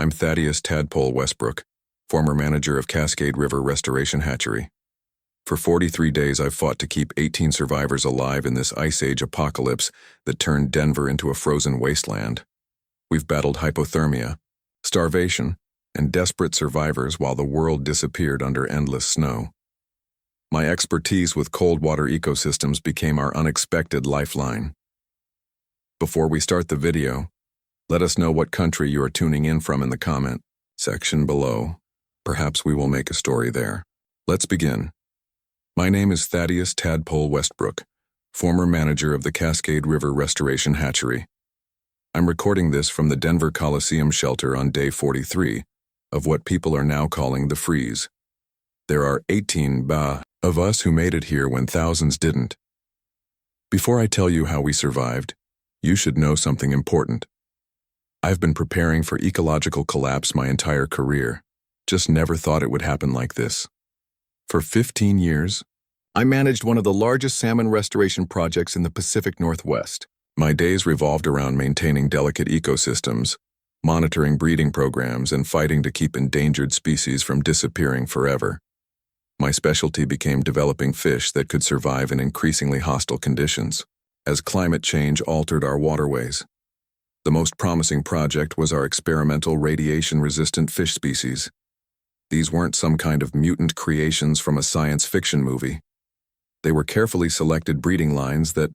I'm Thaddeus Tadpole Westbrook, former manager of Cascade River Restoration Hatchery. For 43 days I've fought to keep 18 survivors alive in this Ice Age apocalypse that turned Denver into a frozen wasteland. We've battled hypothermia, starvation, and desperate survivors while the world disappeared under endless snow. My expertise with cold water ecosystems became our unexpected lifeline. Before we start the video, let us know what country you are tuning in from in the comment section below. Perhaps we will make a story there. Let's begin. My name is Thaddeus Tadpole Westbrook, former manager of the Cascade River Restoration Hatchery. I'm recording this from the Denver Coliseum shelter on day 43 of what people are now calling the freeze. There are 18 of us who made it here when thousands didn't. Before I tell you how we survived, you should know something important. I've been preparing for ecological collapse my entire career, just never thought it would happen like this. For 15 years, I managed one of the largest salmon restoration projects in the Pacific Northwest. My days revolved around maintaining delicate ecosystems, monitoring breeding programs, and fighting to keep endangered species from disappearing forever. My specialty became developing fish that could survive in increasingly hostile conditions, as climate change altered our waterways. The most promising project was our experimental radiation-resistant fish species. These weren't some kind of mutant creations from a science fiction movie. They were carefully selected breeding lines that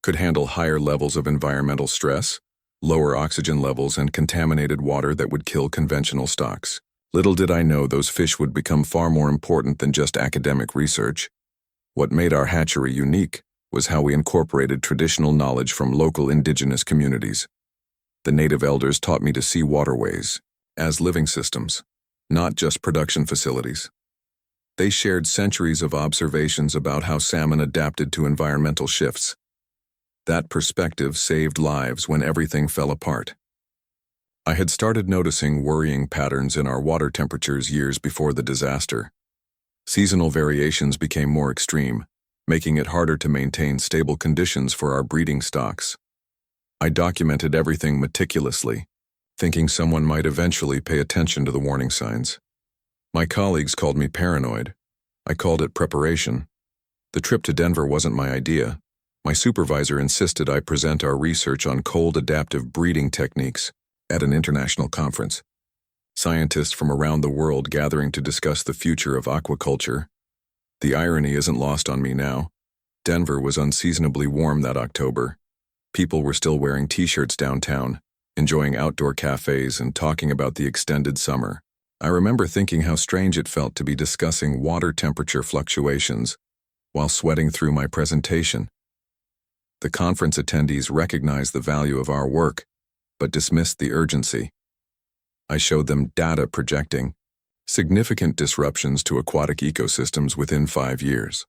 could handle higher levels of environmental stress, lower oxygen levels, and contaminated water that would kill conventional stocks. Little did I know those fish would become far more important than just academic research. What made our hatchery unique was how we incorporated traditional knowledge from local indigenous communities. The native elders taught me to see waterways as living systems, not just production facilities. They shared centuries of observations about how salmon adapted to environmental shifts. That perspective saved lives when everything fell apart. I had started noticing worrying patterns in our water temperatures years before the disaster. Seasonal variations became more extreme, making it harder to maintain stable conditions for our breeding stocks. I documented everything meticulously, thinking someone might eventually pay attention to the warning signs. My colleagues called me paranoid. I called it preparation. The trip to Denver wasn't my idea. My supervisor insisted I present our research on cold adaptive breeding techniques at an international conference. Scientists from around the world gathering to discuss the future of aquaculture. The irony isn't lost on me now. Denver was unseasonably warm that October. People were still wearing t-shirts downtown, enjoying outdoor cafes and talking about the extended summer. I remember thinking how strange it felt to be discussing water temperature fluctuations while sweating through my presentation. The conference attendees recognized the value of our work, but dismissed the urgency. I showed them data projecting significant disruptions to aquatic ecosystems within 5 years.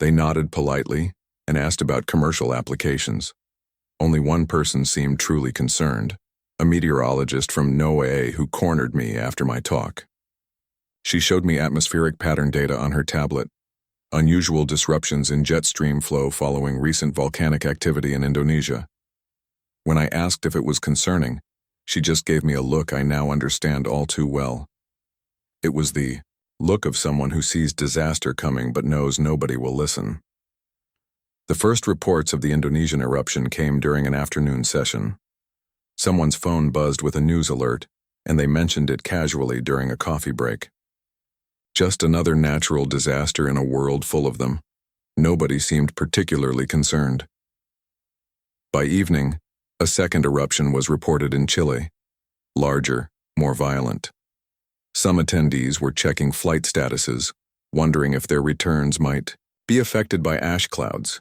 They nodded politely and asked about commercial applications. Only one person seemed truly concerned, a meteorologist from NOAA who cornered me after my talk. She showed me atmospheric pattern data on her tablet, unusual disruptions in jet stream flow following recent volcanic activity in Indonesia. When I asked if it was concerning, she just gave me a look I now understand all too well. It was the look of someone who sees disaster coming but knows nobody will listen. The first reports of the Indonesian eruption came during an afternoon session. Someone's phone buzzed with a news alert, and they mentioned it casually during a coffee break. Just another natural disaster in a world full of them. Nobody seemed particularly concerned. By evening, a second eruption was reported in Chile. Larger, more violent. Some attendees were checking flight statuses, wondering if their returns might be affected by ash clouds.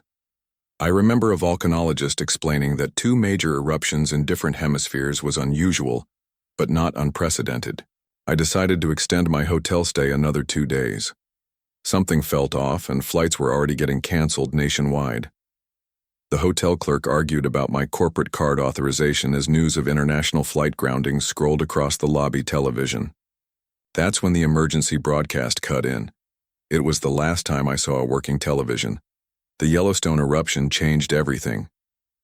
I remember a volcanologist explaining that 2 major eruptions in different hemispheres was unusual, but not unprecedented. I decided to extend my hotel stay another 2 days. Something felt off and flights were already getting canceled nationwide. The hotel clerk argued about my corporate card authorization as news of international flight groundings scrolled across the lobby television. That's when the emergency broadcast cut in. It was the last time I saw a working television. The Yellowstone eruption changed everything.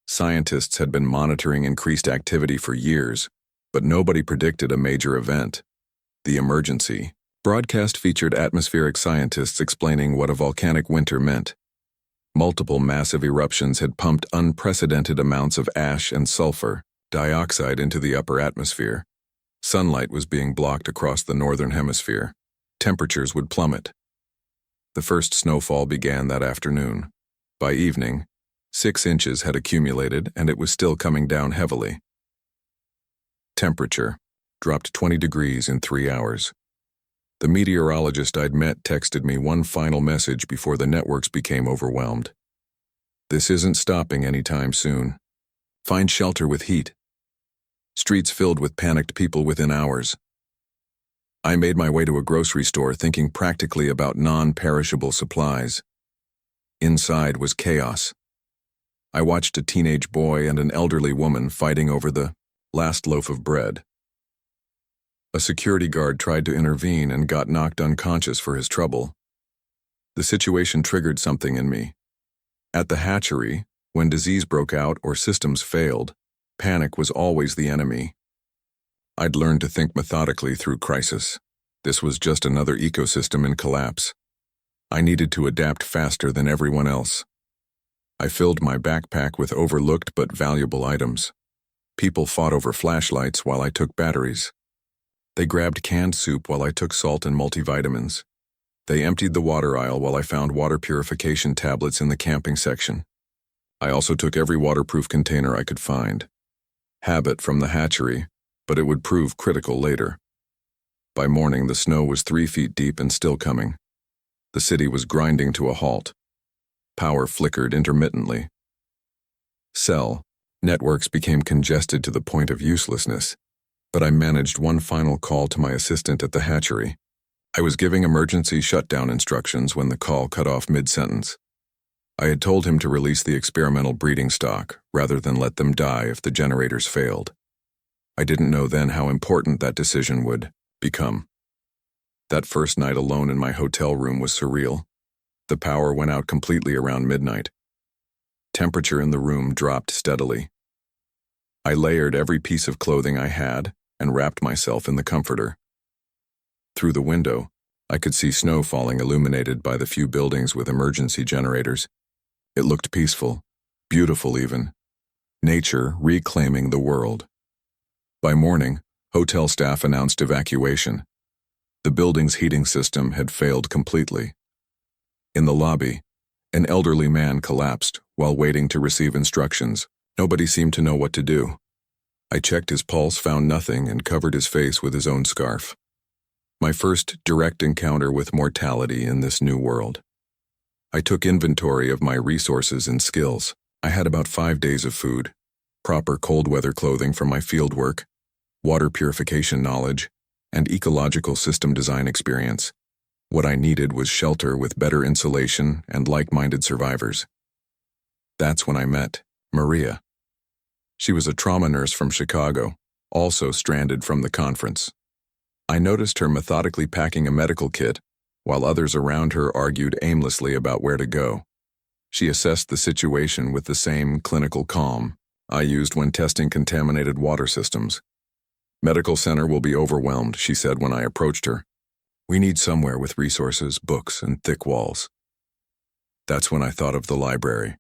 Scientists had been monitoring increased activity for years, But nobody predicted a major event, the emergency. Broadcast featured atmospheric scientists explaining what a volcanic winter meant. Multiple massive eruptions had pumped unprecedented amounts of ash and sulfur dioxide into the upper atmosphere. Sunlight was being blocked across the northern hemisphere. Temperatures would plummet. The first snowfall began that afternoon. By evening, 6 inches had accumulated and it was still coming down heavily. Temperature dropped 20 degrees in 3 hours. The meteorologist I'd met texted me one final message before the networks became overwhelmed. This isn't stopping anytime soon. Find shelter with heat. Streets filled with panicked people within hours. I made my way to a grocery store thinking practically about non-perishable supplies. Inside was chaos. I watched a teenage boy and an elderly woman fighting over the last loaf of bread. A security guard tried to intervene and got knocked unconscious for his trouble. The situation triggered something in me. At the hatchery, when disease broke out or systems failed, panic was always the enemy. I'd learned to think methodically through crisis. This was just another ecosystem in collapse. I needed to adapt faster than everyone else. I filled my backpack with overlooked but valuable items. People fought over flashlights while I took batteries. They grabbed canned soup while I took salt and multivitamins. They emptied the water aisle while I found water purification tablets in the camping section. I also took every waterproof container I could find. Habit from the hatchery, but it would prove critical later. By morning, the snow was 3 feet deep and still coming. The city was grinding to a halt. Power flickered intermittently. Cell networks became congested to the point of uselessness. But I managed one final call to my assistant at the hatchery. I was giving emergency shutdown instructions when the call cut off mid-sentence. I had told him to release the experimental breeding stock rather than let them die if the generators failed. I didn't know then how important that decision would become. That first night alone in my hotel room was surreal. The power went out completely around midnight. Temperature in the room dropped steadily. I layered every piece of clothing I had and wrapped myself in the comforter. Through the window, I could see snow falling illuminated by the few buildings with emergency generators. It looked peaceful, beautiful even. Nature reclaiming the world. By morning, hotel staff announced evacuation. The building's heating system had failed completely. In the lobby, an elderly man collapsed while waiting to receive instructions. Nobody seemed to know what to do. I checked his pulse, found nothing, and covered his face with his own scarf. My first direct encounter with mortality in this new world. I took inventory of my resources and skills. I had about 5 days of food, proper cold weather clothing from my fieldwork, water purification knowledge, and ecological system design experience. What I needed was shelter with better insulation and like-minded survivors. That's when I met Maria. She was a trauma nurse from Chicago, also stranded from the conference. I noticed her methodically packing a medical kit, while others around her argued aimlessly about where to go. She assessed the situation with the same clinical calm I used when testing contaminated water systems. "Medical center will be overwhelmed," she said when I approached her. "We need somewhere with resources, books, and thick walls." That's when I thought of the library.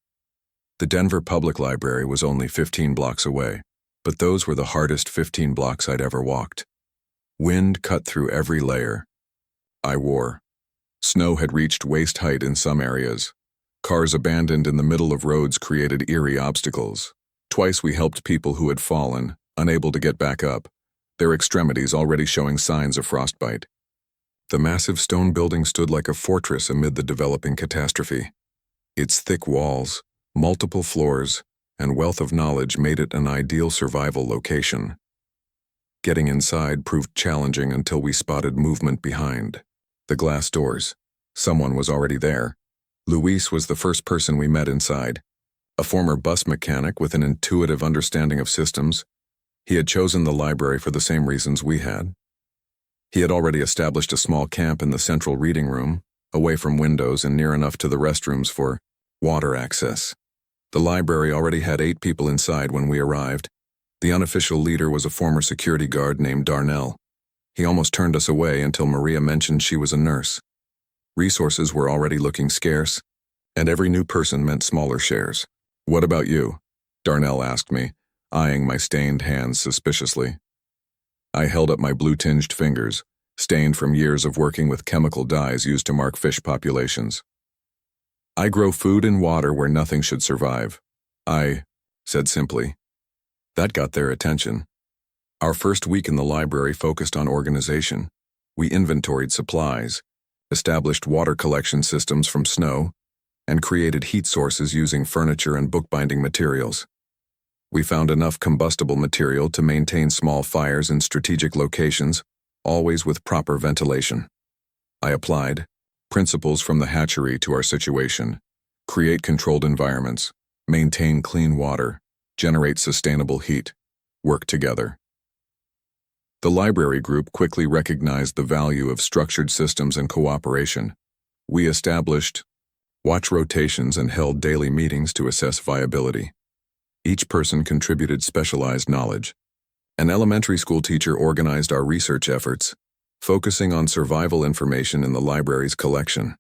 The Denver Public Library was only 15 blocks away, but those were the hardest 15 blocks I'd ever walked. Wind cut through every layer I wore. Snow had reached waist height in some areas. Cars abandoned in the middle of roads created eerie obstacles. Twice we helped people who had fallen, unable to get back up, their extremities already showing signs of frostbite. The massive stone building stood like a fortress amid the developing catastrophe. Its thick walls, multiple floors, and wealth of knowledge made it an ideal survival location. Getting inside proved challenging until we spotted movement behind the glass doors. Someone was already there. Luis was the first person we met inside. A former bus mechanic with an intuitive understanding of systems. He had chosen the library for the same reasons we had. He had already established a small camp in the central reading room, away from windows and near enough to the restrooms for water access. The library already had 8 people inside when we arrived. The unofficial leader was a former security guard named Darnell. He almost turned us away until Maria mentioned she was a nurse. Resources were already looking scarce, and every new person meant smaller shares. "What about you?" Darnell asked me, eyeing my stained hands suspiciously. I held up my blue-tinged fingers, stained from years of working with chemical dyes used to mark fish populations. "I grow food and water where nothing should survive," I said simply. That got their attention. Our first week in the library focused on organization. We inventoried supplies, established water collection systems from snow, and created heat sources using furniture and bookbinding materials. We found enough combustible material to maintain small fires in strategic locations, always with proper ventilation. I applied principles from the hatchery to our situation: create controlled environments, maintain clean water, generate sustainable heat, work together. The library group quickly recognized the value of structured systems and cooperation. We established watch rotations and held daily meetings to assess viability. Each person contributed specialized knowledge. An elementary school teacher organized our research efforts, focusing on survival information in the library's collection.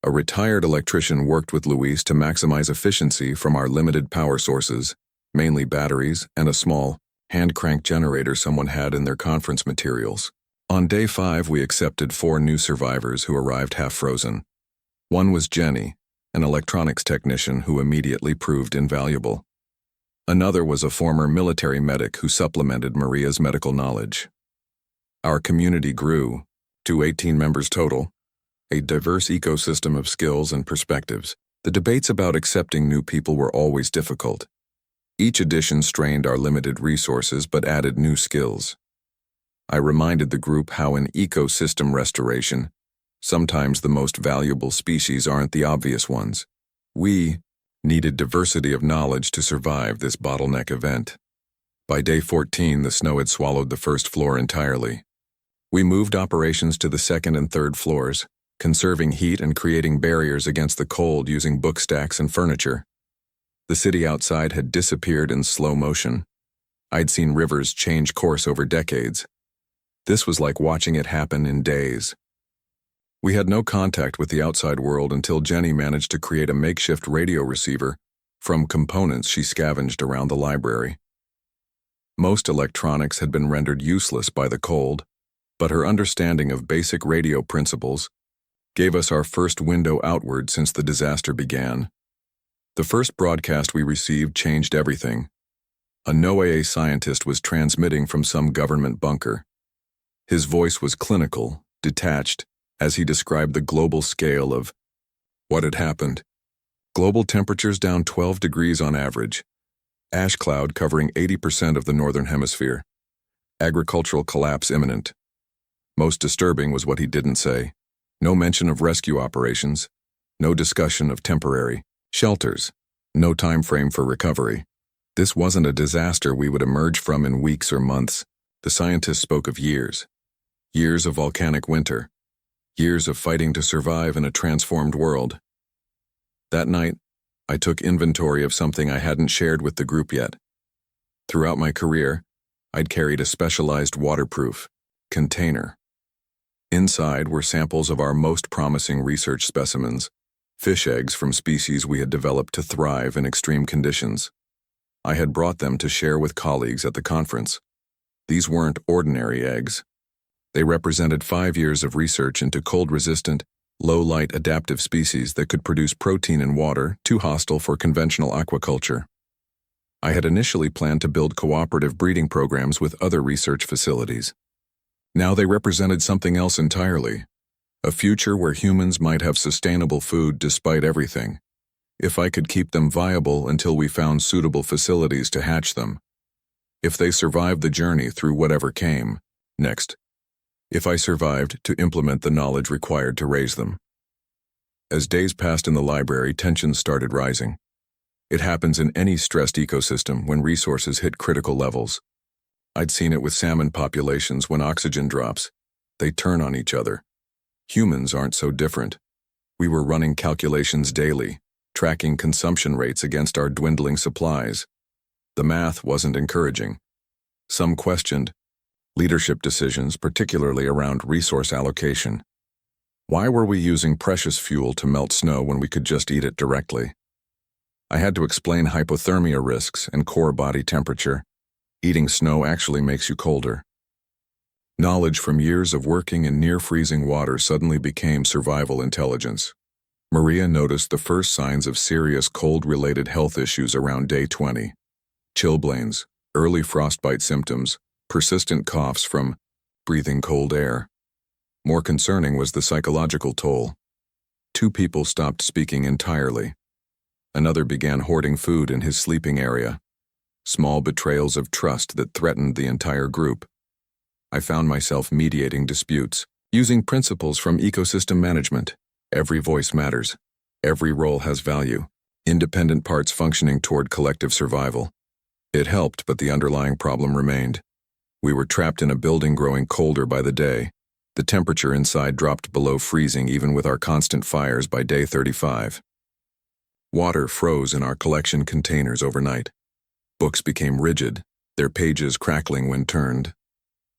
A retired electrician worked with Luis to maximize efficiency from our limited power sources, mainly batteries and a small, hand-crank generator someone had in their conference materials. On day 5, we accepted 4 new survivors who arrived half-frozen. One was Jenny, an electronics technician who immediately proved invaluable. Another was a former military medic who supplemented Maria's medical knowledge. Our community grew to 18 members total, a diverse ecosystem of skills and perspectives. The debates about accepting new people were always difficult. Each addition strained our limited resources but added new skills. I reminded the group how in ecosystem restoration, sometimes the most valuable species aren't the obvious ones. We needed diversity of knowledge to survive this bottleneck event. By day 14, the snow had swallowed the first floor entirely. We moved operations to the second and third floors, conserving heat and creating barriers against the cold using book stacks and furniture. The city outside had disappeared in slow motion. I'd seen rivers change course over decades. This was like watching it happen in days. We had no contact with the outside world until Jenny managed to create a makeshift radio receiver from components she scavenged around the library. Most electronics had been rendered useless by the cold, but her understanding of basic radio principles gave us our first window outward since the disaster began. The first broadcast we received changed everything. A NOAA scientist was transmitting from some government bunker. His voice was clinical, detached, as he described the global scale of what had happened. Global temperatures down 12 degrees on average. Ash cloud covering 80% of the northern hemisphere. Agricultural collapse imminent. Most disturbing was what he didn't say. No mention of rescue operations. No discussion of temporary shelters. No time frame for recovery. This wasn't a disaster we would emerge from in weeks or months. The scientists spoke of years. Years of volcanic winter. Years of fighting to survive in a transformed world. That night, I took inventory of something I hadn't shared with the group yet. Throughout my career, I'd carried a specialized waterproof container. Inside were samples of our most promising research specimens, fish eggs from species we had developed to thrive in extreme conditions. I had brought them to share with colleagues at the conference. These weren't ordinary eggs. They represented 5 years of research into cold-resistant, low-light adaptive species that could produce protein in water too hostile for conventional aquaculture. I had initially planned to build cooperative breeding programs with other research facilities. Now they represented something else entirely, a future where humans might have sustainable food despite everything, if I could keep them viable until we found suitable facilities to hatch them, if they survived the journey through whatever came next, if I survived to implement the knowledge required to raise them. As days passed in the library, tensions started rising. It happens in any stressed ecosystem when resources hit critical levels. I'd seen it with salmon populations when oxygen drops. They turn on each other. Humans aren't so different. We were running calculations daily, tracking consumption rates against our dwindling supplies. The math wasn't encouraging. Some questioned leadership decisions, particularly around resource allocation. Why were we using precious fuel to melt snow when we could just eat it directly? I had to explain hypothermia risks and core body temperature. Eating snow actually makes you colder. Knowledge from years of working in near-freezing water suddenly became survival intelligence. Maria noticed the first signs of serious cold-related health issues around day 20. Chilblains, early frostbite symptoms, persistent coughs from breathing cold air. More concerning was the psychological toll. 2 people stopped speaking entirely. Another began hoarding food in his sleeping area. Small betrayals of trust that threatened the entire group. I found myself mediating disputes, using principles from ecosystem management. Every voice matters. Every role has value. Independent parts functioning toward collective survival. It helped, but the underlying problem remained. We were trapped in a building growing colder by the day. The temperature inside dropped below freezing even with our constant fires by day 35. Water froze in our collection containers overnight. Books became rigid, their pages crackling when turned.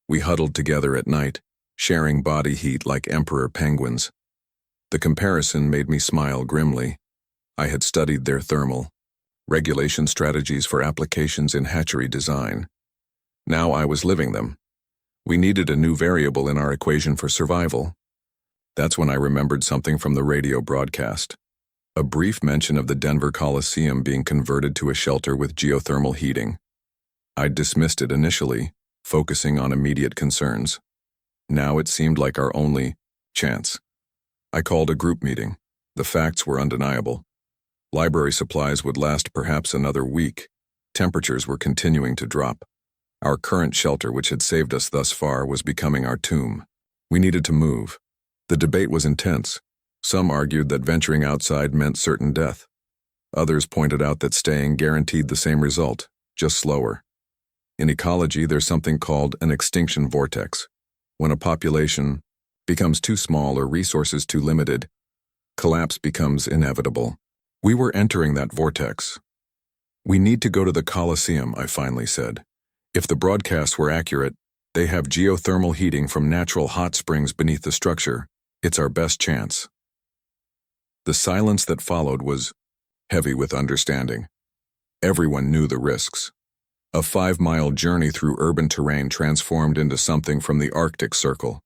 We huddled together at night, sharing body heat like emperor penguins. The comparison made me smile grimly. I had studied their thermal regulation strategies for applications in hatchery design. Now I was living them. We needed a new variable in our equation for survival. That's when I remembered something from the radio broadcast. A brief mention of the Denver Coliseum being converted to a shelter with geothermal heating. I'd dismissed it initially, focusing on immediate concerns. Now it seemed like our only chance. I called a group meeting. The facts were undeniable. Library supplies would last perhaps another week. Temperatures were continuing to drop. Our current shelter, which had saved us thus far, was becoming our tomb. We needed to move. The debate was intense. Some argued that venturing outside meant certain death. Others pointed out that staying guaranteed the same result, just slower. In ecology, there's something called an extinction vortex. When a population becomes too small or resources too limited, collapse becomes inevitable. We were entering that vortex. We need to go to the Coliseum, I finally said. If the broadcasts were accurate, they have geothermal heating from natural hot springs beneath the structure. It's our best chance. The silence that followed was heavy with understanding. Everyone knew the risks. A 5-mile journey through urban terrain transformed into something from the Arctic Circle.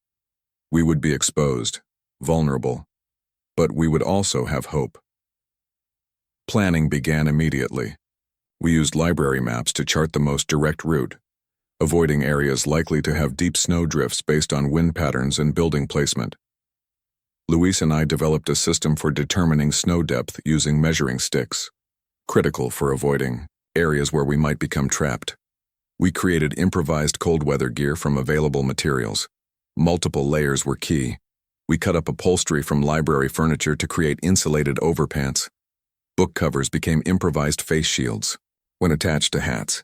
We would be exposed, vulnerable, but we would also have hope. Planning began immediately. We used library maps to chart the most direct route, avoiding areas likely to have deep snow drifts based on wind patterns and building placement. Luis and I developed a system for determining snow depth using measuring sticks, critical for avoiding areas where we might become trapped. We created improvised cold weather gear from available materials. Multiple layers were key. We cut up upholstery from library furniture to create insulated overpants. Book covers became improvised face shields when attached to hats.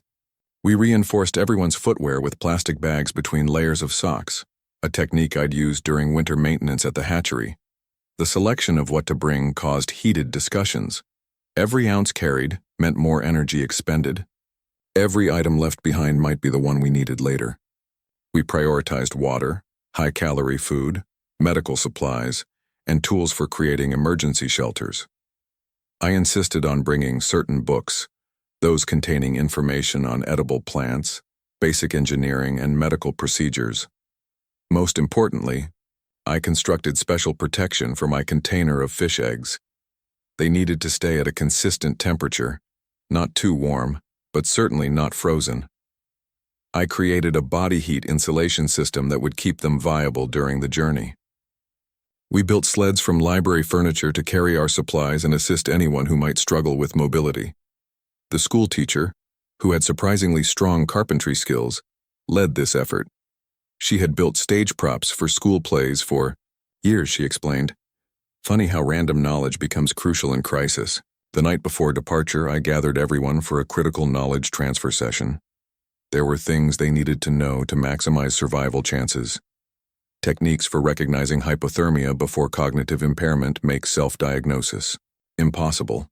We reinforced everyone's footwear with plastic bags between layers of socks, a technique I'd used during winter maintenance at the hatchery. The selection of what to bring caused heated discussions. Every ounce carried meant more energy expended. Every item left behind might be the one we needed later. We prioritized water, high-calorie food, medical supplies, and tools for creating emergency shelters. I insisted on bringing certain books, those containing information on edible plants, basic engineering, and medical procedures. Most importantly, I constructed special protection for my container of fish eggs. They needed to stay at a consistent temperature, not too warm, but certainly not frozen. I created a body heat insulation system that would keep them viable during the journey. We built sleds from library furniture to carry our supplies and assist anyone who might struggle with mobility. The school teacher, who had surprisingly strong carpentry skills, led this effort. She had built stage props for school plays for years, she explained. Funny how random knowledge becomes crucial in crisis. The night before departure, I gathered everyone for a critical knowledge transfer session. There were things they needed to know to maximize survival chances. Techniques for recognizing hypothermia before cognitive impairment make self-diagnosis impossible.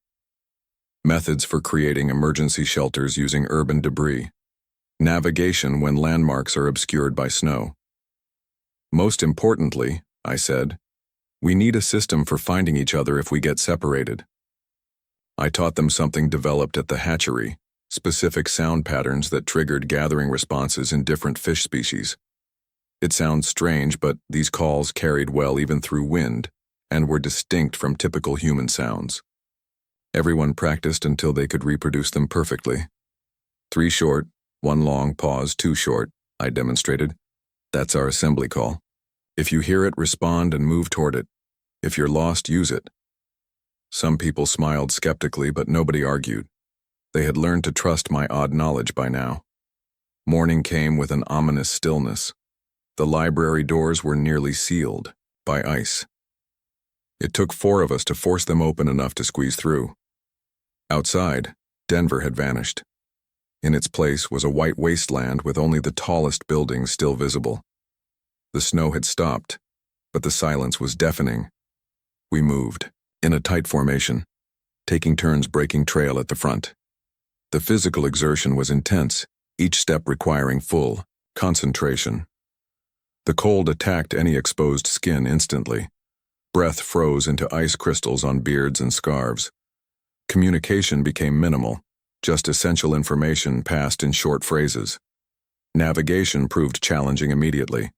methods for creating emergency shelters using urban debris, navigation when landmarks are obscured by snow. Most importantly, I said, we need a system for finding each other if we get separated. I taught them something developed at the hatchery, specific sound patterns that triggered gathering responses in different fish species. It sounds strange, but these calls carried well even through wind and were distinct from typical human sounds. Everyone practiced until they could reproduce them perfectly. 3 short, 1 long, pause, 2 short, I demonstrated. That's our assembly call. If you hear it, respond and move toward it. If you're lost, use it. Some people smiled skeptically, but nobody argued. They had learned to trust my odd knowledge by now. Morning came with an ominous stillness. The library doors were nearly sealed by ice. It took 4 of us to force them open enough to squeeze through. Outside, Denver had vanished. In its place was a white wasteland with only the tallest buildings still visible. The snow had stopped, but the silence was deafening. We moved, in a tight formation, taking turns breaking trail at the front. The physical exertion was intense, each step requiring full concentration. The cold attacked any exposed skin instantly. Breath froze into ice crystals on beards and scarves. Communication became minimal, just essential information passed in short phrases. Navigation proved challenging immediately.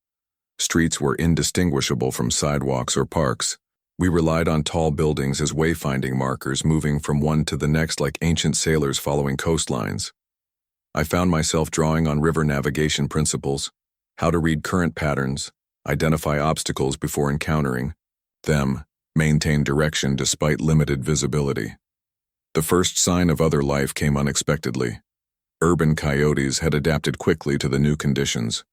Streets were indistinguishable from sidewalks or parks. We relied on tall buildings as wayfinding markers, moving from one to the next like ancient sailors following coastlines. I found myself drawing on river navigation principles, how to read current patterns, identify obstacles before encountering them, maintain direction despite limited visibility. The first sign of other life came unexpectedly. Urban coyotes had adapted quickly to the new conditions.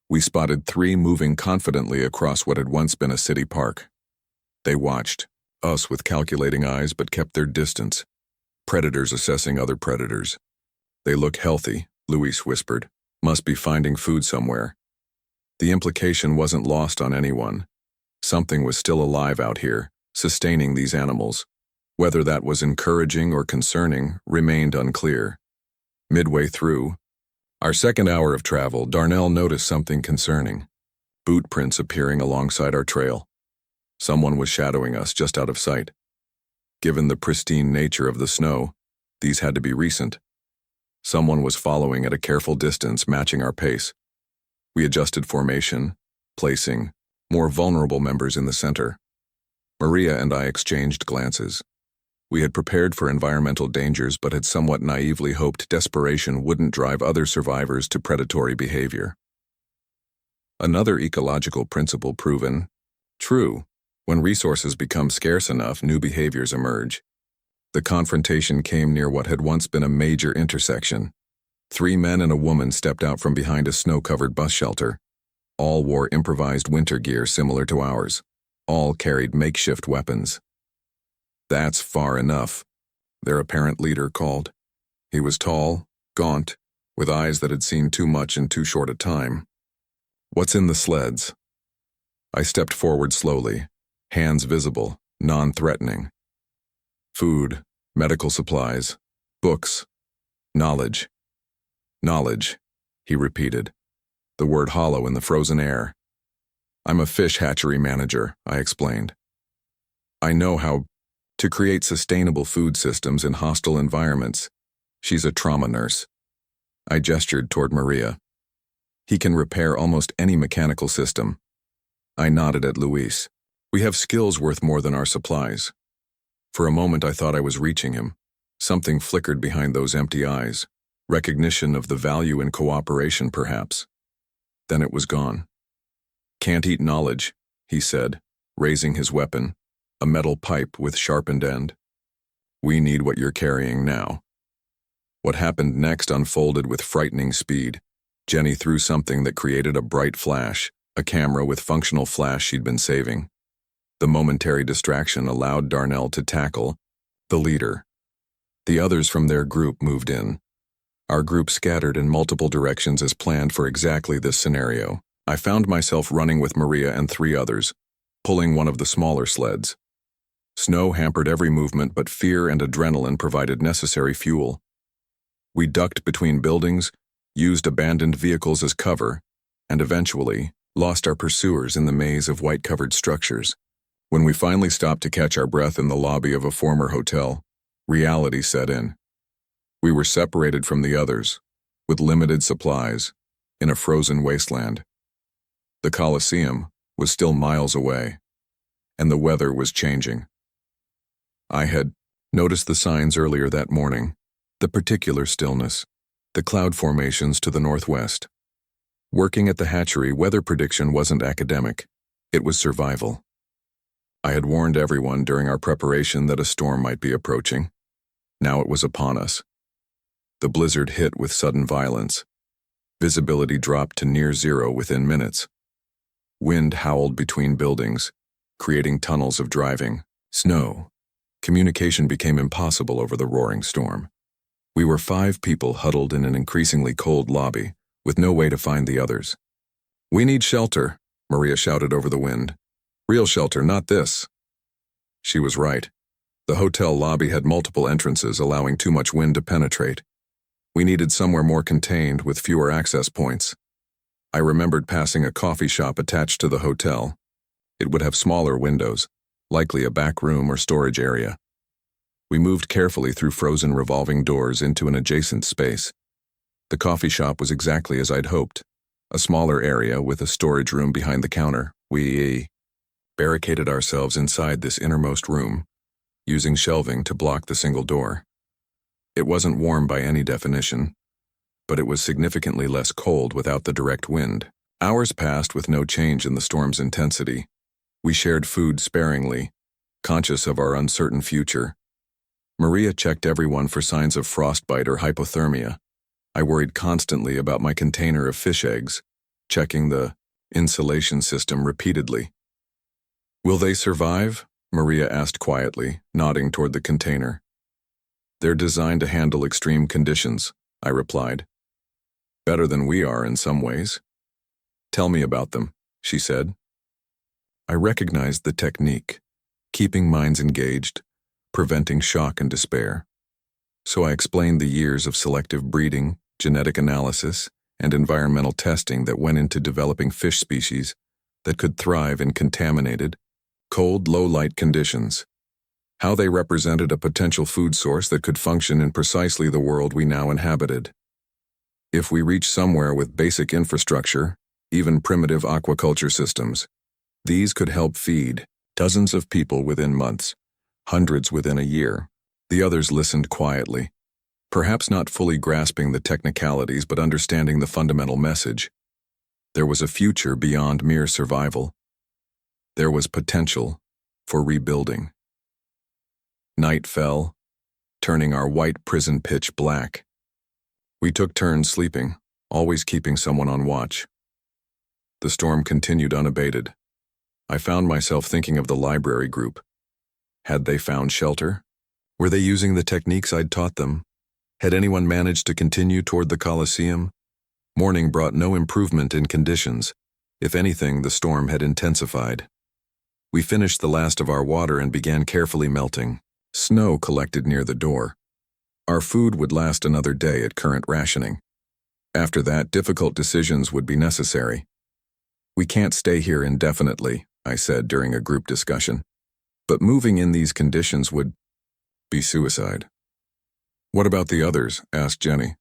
We spotted 3 moving confidently across what had once been a city park. They watched, us with calculating eyes, but kept their distance. Predators assessing other predators. They look healthy, Luis whispered. Must be finding food somewhere. The implication wasn't lost on anyone. Something was still alive out here, sustaining these animals. Whether that was encouraging or concerning remained unclear. Midway through our second hour of travel, Darnell noticed something concerning. Boot prints appearing alongside our trail. Someone was shadowing us just out of sight. Given the pristine nature of the snow, these had to be recent. Someone was following at a careful distance, matching our pace. We adjusted formation, placing more vulnerable members in the center. Maria and I exchanged glances. We had prepared for environmental dangers but had somewhat naively hoped desperation wouldn't drive other survivors to predatory behavior. Another ecological principle proven true. When resources become scarce enough, new behaviors emerge. The confrontation came near what had once been a major intersection. 3 men and a woman stepped out from behind a snow-covered bus shelter. All wore improvised winter gear similar to ours. All carried makeshift weapons. That's far enough, their apparent leader called. He was tall, gaunt, with eyes that had seen too much in too short a time. What's in the sleds? I stepped forward slowly, hands visible, non-threatening. Food, medical supplies, books, knowledge. Knowledge, he repeated, the word hollow in the frozen air. I'm a fish hatchery manager, I explained. I know how to create sustainable food systems in hostile environments. She's a trauma nurse. I gestured toward Maria. He can repair almost any mechanical system. I nodded at Luis. We have skills worth more than our supplies. For a moment I thought I was reaching him. Something flickered behind those empty eyes. Recognition of the value in cooperation, perhaps. Then it was gone. Can't eat knowledge, he said, raising his weapon, a metal pipe with sharpened end. We need what you're carrying now. What happened next unfolded with frightening speed. Jenny threw something that created a bright flash, a camera with functional flash she'd been saving. The momentary distraction allowed Darnell to tackle the leader. The others from their group moved in. Our group scattered in multiple directions as planned for exactly this scenario. I found myself running with Maria and 3 others, pulling one of the smaller sleds. Snow hampered every movement, but fear and adrenaline provided necessary fuel. We ducked between buildings, used abandoned vehicles as cover, and eventually lost our pursuers in the maze of white-covered structures. When we finally stopped to catch our breath in the lobby of a former hotel, reality set in. We were separated from the others, with limited supplies, in a frozen wasteland. The Colosseum was still miles away, and the weather was changing. I had noticed the signs earlier that morning, the particular stillness, the cloud formations to the northwest. Working at the hatchery, weather prediction wasn't academic, it was survival. I had warned everyone during our preparation that a storm might be approaching. Now it was upon us. The blizzard hit with sudden violence. Visibility dropped to near zero within minutes. Wind howled between buildings, creating tunnels of driving snow. Communication became impossible over the roaring storm. We were 5 people huddled in an increasingly cold lobby, with no way to find the others. "We need shelter," Maria shouted over the wind. "Real shelter, not this." She was right. The hotel lobby had multiple entrances, allowing too much wind to penetrate. We needed somewhere more contained, with fewer access points. I remembered passing a coffee shop attached to the hotel. It would have smaller windows, likely a back room or storage area. We moved carefully through frozen revolving doors into an adjacent space. The coffee shop was exactly as I'd hoped, a smaller area with a storage room behind the counter. We barricaded ourselves inside this innermost room, using shelving to block the single door. It wasn't warm by any definition, but it was significantly less cold without the direct wind. Hours passed with no change in the storm's intensity. We shared food sparingly, conscious of our uncertain future. Maria checked everyone for signs of frostbite or hypothermia. I worried constantly about my container of fish eggs, checking the insulation system repeatedly. "Will they survive?" Maria asked quietly, nodding toward the container. "They're designed to handle extreme conditions," I replied. "Better than we are in some ways." "Tell me about them," she said. I recognized the technique, keeping minds engaged, preventing shock and despair. So I explained the years of selective breeding, genetic analysis, and environmental testing that went into developing fish species that could thrive in contaminated, cold, low-light conditions. How they represented a potential food source that could function in precisely the world we now inhabited. If we reach somewhere with basic infrastructure, even primitive aquaculture systems, these could help feed dozens of people within months, hundreds within a year. The others listened quietly, perhaps not fully grasping the technicalities but understanding the fundamental message. There was a future beyond mere survival. There was potential for rebuilding. Night fell, turning our white prison pitch black. We took turns sleeping, always keeping someone on watch. The storm continued unabated. I found myself thinking of the library group. Had they found shelter? Were they using the techniques I'd taught them? Had anyone managed to continue toward the Colosseum? Morning brought no improvement in conditions. If anything, the storm had intensified. We finished the last of our water and began carefully melting. Snow collected near the door. Our food would last another day at current rationing. After that, difficult decisions would be necessary. "We can't stay here indefinitely," I said during a group discussion. "But moving in these conditions would be suicide." "What about the others?" asked Jenny.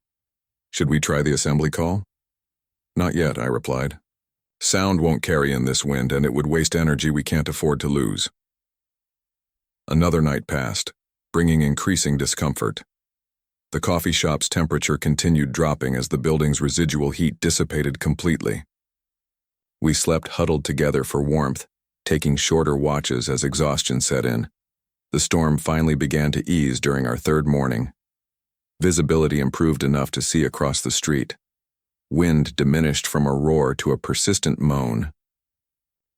"Should we try the assembly call?" "Not yet," I replied. "Sound won't carry in this wind, and it would waste energy we can't afford to lose." Another night passed, bringing increasing discomfort. The coffee shop's temperature continued dropping as the building's residual heat dissipated completely. We slept huddled together for warmth, taking shorter watches as exhaustion set in. The storm finally began to ease during our third morning. Visibility improved enough to see across the street. Wind diminished from a roar to a persistent moan.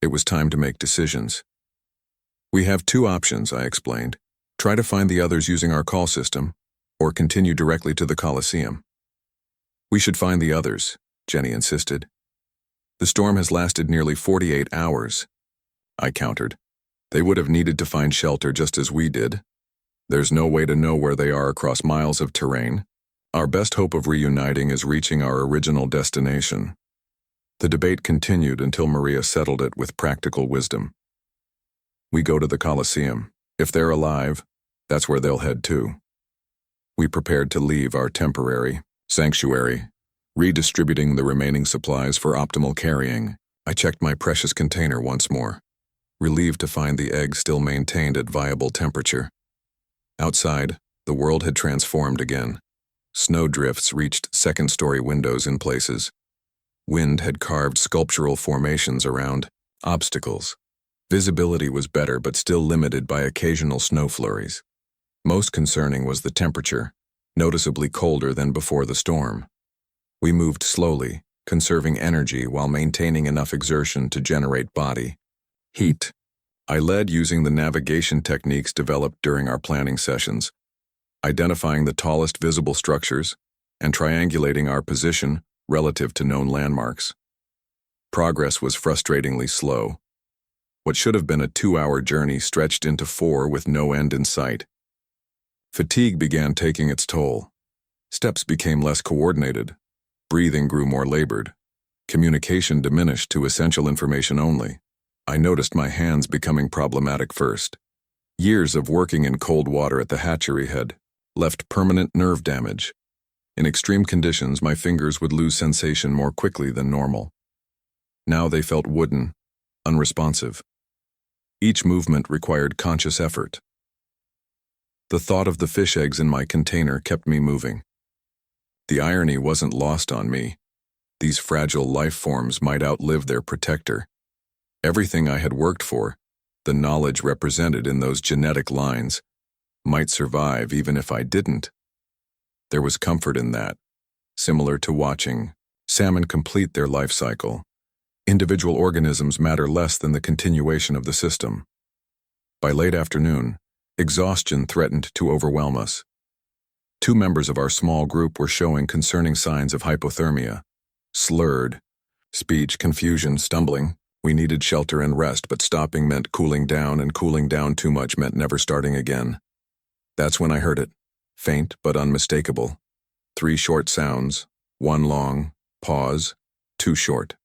It was time to make decisions. "We have 2 options," I explained. "Try to find the others using our call system, or continue directly to the Colosseum." "We should find the others," Jenny insisted. "The storm has lasted nearly 48 hours. I countered. They would have needed to find shelter just as we did. There's no way to know where they are across miles of terrain. Our best hope of reuniting is reaching our original destination. The debate continued until Maria settled it with practical wisdom. We go to the Colosseum. If they're alive, that's where they'll head to. We prepared to leave our temporary sanctuary, redistributing the remaining supplies for optimal carrying. I checked my precious container once more, relieved to find the egg still maintained at viable temperature. Outside, the world had transformed again. Snowdrifts reached second-story windows in places. Wind had carved sculptural formations around obstacles. Visibility was better but still limited by occasional snow flurries. Most concerning was the temperature, noticeably colder than before the storm. We moved slowly, conserving energy while maintaining enough exertion to generate body heat. I led using the navigation techniques developed during our planning sessions, identifying the tallest visible structures and triangulating our position relative to known landmarks. Progress was frustratingly slow. What should have been a 2-hour journey stretched into 4 with no end in sight. Fatigue began taking its toll. Steps became less coordinated. Breathing grew more labored. Communication diminished to essential information only. I noticed my hands becoming problematic first. Years of working in cold water at the hatchery had left permanent nerve damage. In extreme conditions, my fingers would lose sensation more quickly than normal. Now they felt wooden, unresponsive. Each movement required conscious effort. The thought of the fish eggs in my container kept me moving. The irony wasn't lost on me. These fragile life forms might outlive their protector. Everything I had worked for, the knowledge represented in those genetic lines, might survive even if I didn't. There was comfort in that, similar to watching salmon complete their life cycle. Individual organisms matter less than the continuation of the system. By late afternoon, exhaustion threatened to overwhelm us. 2 members of our small group were showing concerning signs of hypothermia. Slurred, speech, confusion, stumbling. We needed shelter and rest, but stopping meant cooling down, and cooling down too much meant never starting again. That's when I heard it, faint but unmistakable. 3 short sounds, 1 long, pause, 2 short.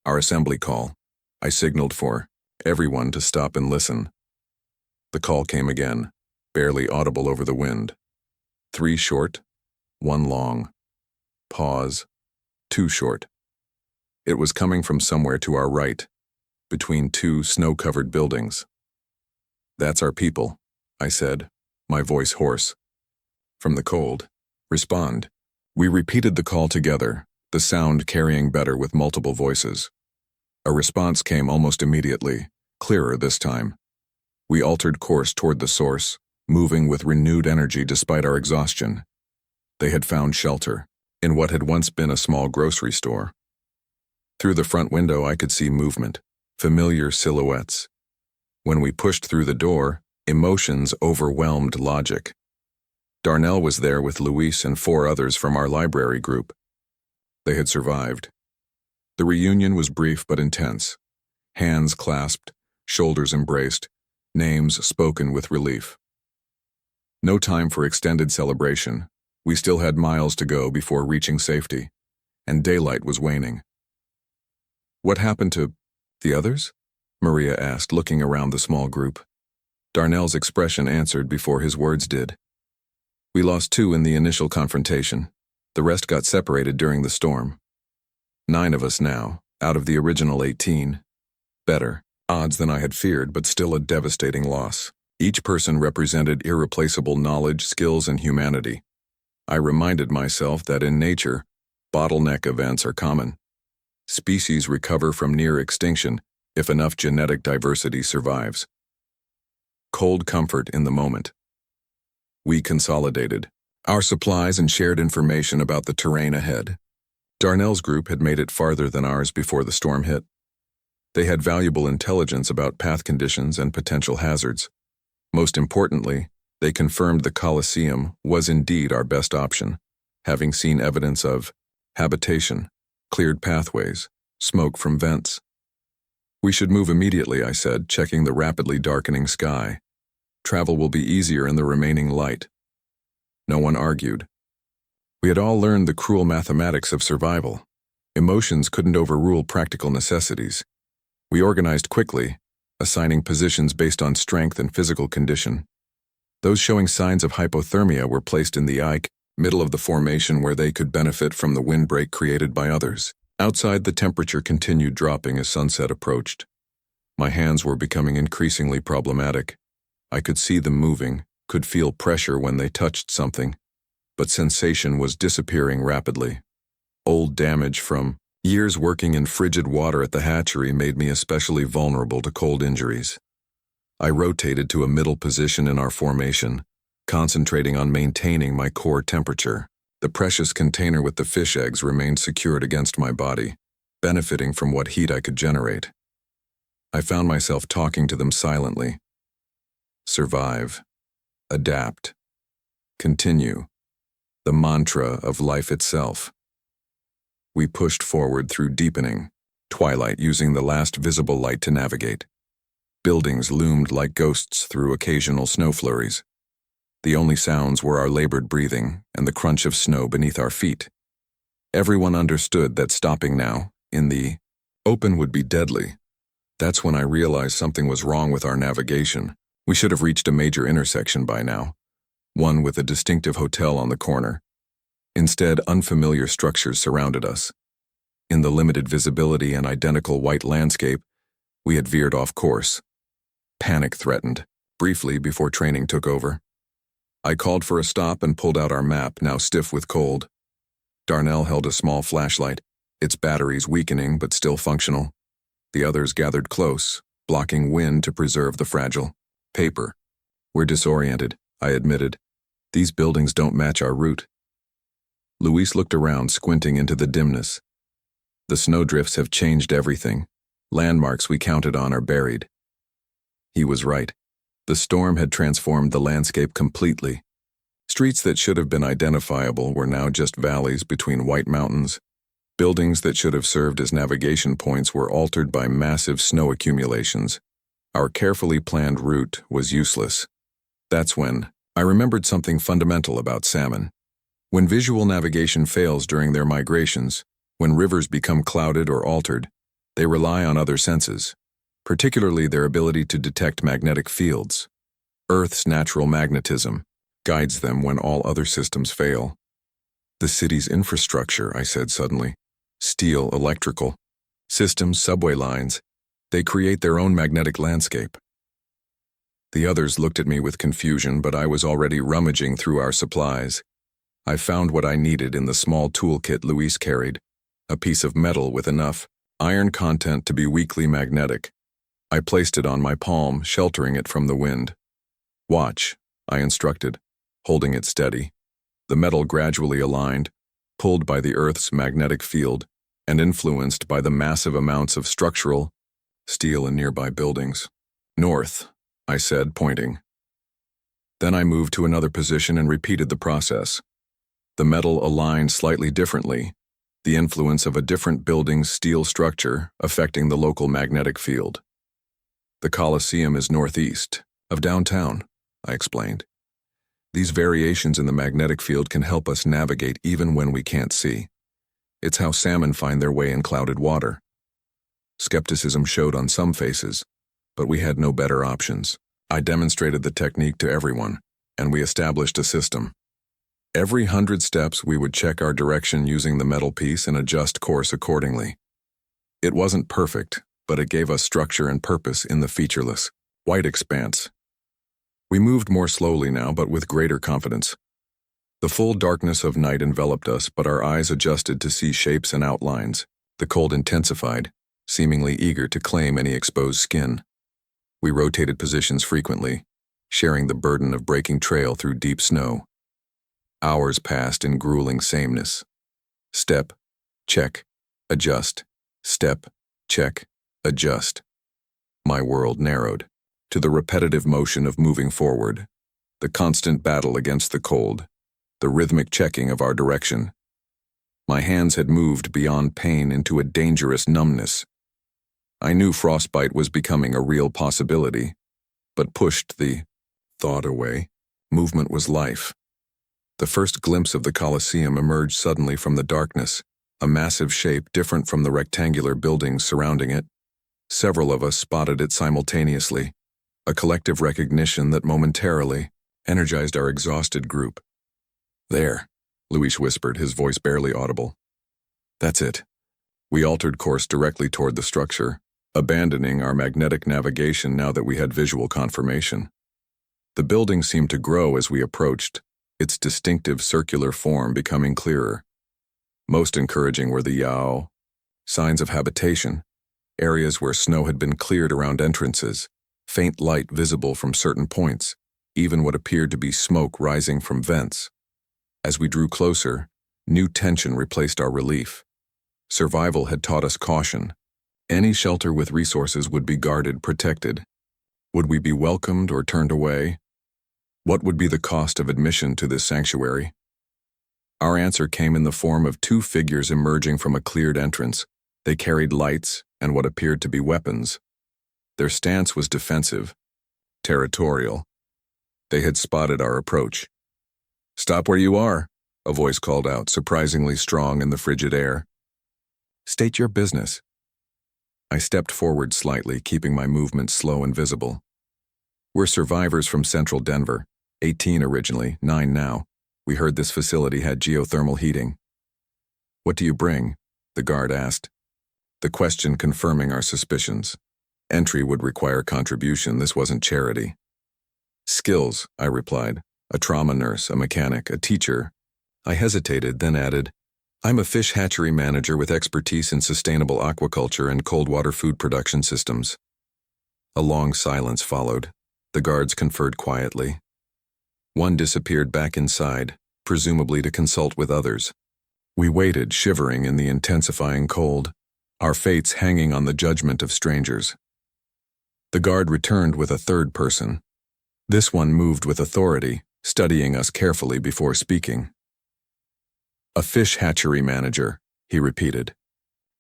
Our assembly call. I signaled for everyone to stop and listen. The call came again, barely audible over the wind. 3 short, 1 long. Pause, 2 short. It was coming from somewhere to our right, between 2 snow-covered buildings. That's our people, I said, my voice hoarse. From the cold, respond. We repeated the call together, the sound carrying better with multiple voices. A response came almost immediately, clearer this time. We altered course toward the source, moving with renewed energy despite our exhaustion. They had found shelter, in what had once been a small grocery store. Through the front window I could see movement, familiar silhouettes. When we pushed through the door, emotions overwhelmed logic. Darnell was there with Luis and 4 others from our library group. They had survived. The reunion was brief but intense. Hands clasped, shoulders embraced, names spoken with relief. No time for extended celebration. We still had miles to go before reaching safety, and daylight was waning. What happened to the others? Maria asked, looking around the small group. Darnell's expression answered before his words did. We lost 2 in the initial confrontation. The rest got separated during the storm. 9 of us now, out of the original 18. Better. Odds than I had feared, but still a devastating loss. Each person represented irreplaceable knowledge, skills, and humanity. I reminded myself that in nature, bottleneck events are common. Species recover from near extinction if enough genetic diversity survives. Cold comfort in the moment. We consolidated our supplies and shared information about the terrain ahead. Darnell's group had made it farther than ours before the storm hit. They had valuable intelligence about path conditions and potential hazards. Most importantly, they confirmed the Colosseum was indeed our best option, having seen evidence of habitation, cleared pathways, smoke from vents. We should move immediately, I said, checking the rapidly darkening sky. Travel will be easier in the remaining light. No one argued. We had all learned the cruel mathematics of survival. Emotions couldn't overrule practical necessities. We organized quickly, assigning positions based on strength and physical condition. Those showing signs of hypothermia were placed in the middle of the formation where they could benefit from the windbreak created by others. Outside, the temperature continued dropping as sunset approached. My hands were becoming increasingly problematic. I could see them moving, could feel pressure when they touched something, but sensation was disappearing rapidly. Old damage from years working in frigid water at the hatchery made me especially vulnerable to cold injuries. I rotated to a middle position in our formation, concentrating on maintaining my core temperature. The precious container with the fish eggs remained secured against my body, benefiting from what heat I could generate. I found myself talking to them silently. Survive. Adapt. Continue. The mantra of life itself. We pushed forward through deepening twilight, using the last visible light to navigate. Buildings loomed like ghosts through occasional snow flurries. The only sounds were our labored breathing and the crunch of snow beneath our feet. Everyone understood that stopping now, in the open, would be deadly. That's when I realized something was wrong with our navigation. We should have reached a major intersection by now, one with a distinctive hotel on the corner. Instead, unfamiliar structures surrounded us. In the limited visibility and identical white landscape, we had veered off course. Panic threatened, briefly before training took over. I called for a stop and pulled out our map, now stiff with cold. Darnell held a small flashlight, its batteries weakening but still functional. The others gathered close, blocking wind to preserve the fragile paper. We're disoriented, I admitted. These buildings don't match our route. Luis looked around, squinting into the dimness. The snowdrifts have changed everything. Landmarks we counted on are buried. He was right. The storm had transformed the landscape completely. Streets that should have been identifiable were now just valleys between white mountains. Buildings that should have served as navigation points were altered by massive snow accumulations. Our carefully planned route was useless. That's when I remembered something fundamental about salmon. When visual navigation fails during their migrations, when rivers become clouded or altered, they rely on other senses, particularly their ability to detect magnetic fields. Earth's natural magnetism guides them when all other systems fail. The city's infrastructure, I said suddenly. Steel, electrical systems, subway lines. They create their own magnetic landscape. The others looked at me with confusion, but I was already rummaging through our supplies. I found what I needed in the small toolkit Luis carried, a piece of metal with enough iron content to be weakly magnetic. I placed it on my palm, sheltering it from the wind. Watch, I instructed, holding it steady. The metal gradually aligned, pulled by the Earth's magnetic field, and influenced by the massive amounts of structural steel in nearby buildings. North, I said, pointing. Then I moved to another position and repeated the process. The metal aligned slightly differently, the influence of a different building's steel structure affecting the local magnetic field. The Colosseum is northeast of downtown, I explained. These variations in the magnetic field can help us navigate even when we can't see. It's how salmon find their way in clouded water. Skepticism showed on some faces, but we had no better options. I demonstrated the technique to everyone, and we established a system. Every 100 steps, we would check our direction using the metal piece and adjust course accordingly. It wasn't perfect, but it gave us structure and purpose in the featureless, white expanse. We moved more slowly now, but with greater confidence. The full darkness of night enveloped us, but our eyes adjusted to see shapes and outlines. The cold intensified, seemingly eager to claim any exposed skin. We rotated positions frequently, sharing the burden of breaking trail through deep snow. Hours passed in grueling sameness. Step, check, adjust. Step, check, adjust. My world narrowed to the repetitive motion of moving forward, the constant battle against the cold, the rhythmic checking of our direction. My hands had moved beyond pain into a dangerous numbness. I knew frostbite was becoming a real possibility, but pushed the thought away. Movement was life. The first glimpse of the Colosseum emerged suddenly from the darkness, a massive shape different from the rectangular buildings surrounding it. Several of us spotted it simultaneously, a collective recognition that momentarily energized our exhausted group. "There," Luis whispered, his voice barely audible. "That's it." We altered course directly toward the structure, abandoning our magnetic navigation now that we had visual confirmation. The building seemed to grow as we approached, its distinctive circular form becoming clearer. Most encouraging were the Yao, signs of habitation, areas where snow had been cleared around entrances, faint light visible from certain points, even what appeared to be smoke rising from vents. As we drew closer, new tension replaced our relief. Survival had taught us caution. Any shelter with resources would be guarded, protected. Would we be welcomed or turned away? What would be the cost of admission to this sanctuary? Our answer came in the form of two figures emerging from a cleared entrance. They carried lights and what appeared to be weapons. Their stance was defensive, territorial. They had spotted our approach. "Stop where you are," a voice called out, surprisingly strong in the frigid air. "State your business." I stepped forward slightly, keeping my movements slow and visible. "We're survivors from central Denver, 18 originally, 9 now. We heard this facility had geothermal heating." "What do you bring?" the guard asked, the question confirming our suspicions. Entry would require contribution, this wasn't charity. "Skills," I replied. "A trauma nurse, a mechanic, a teacher." I hesitated, then added, "I'm a fish hatchery manager with expertise in sustainable aquaculture and cold water food production systems." A long silence followed. The guards conferred quietly. One disappeared back inside, presumably to consult with others. We waited, shivering in the intensifying cold, our fates hanging on the judgment of strangers. The guard returned with a third person. This one moved with authority, studying us carefully before speaking. "A fish hatchery manager," he repeated.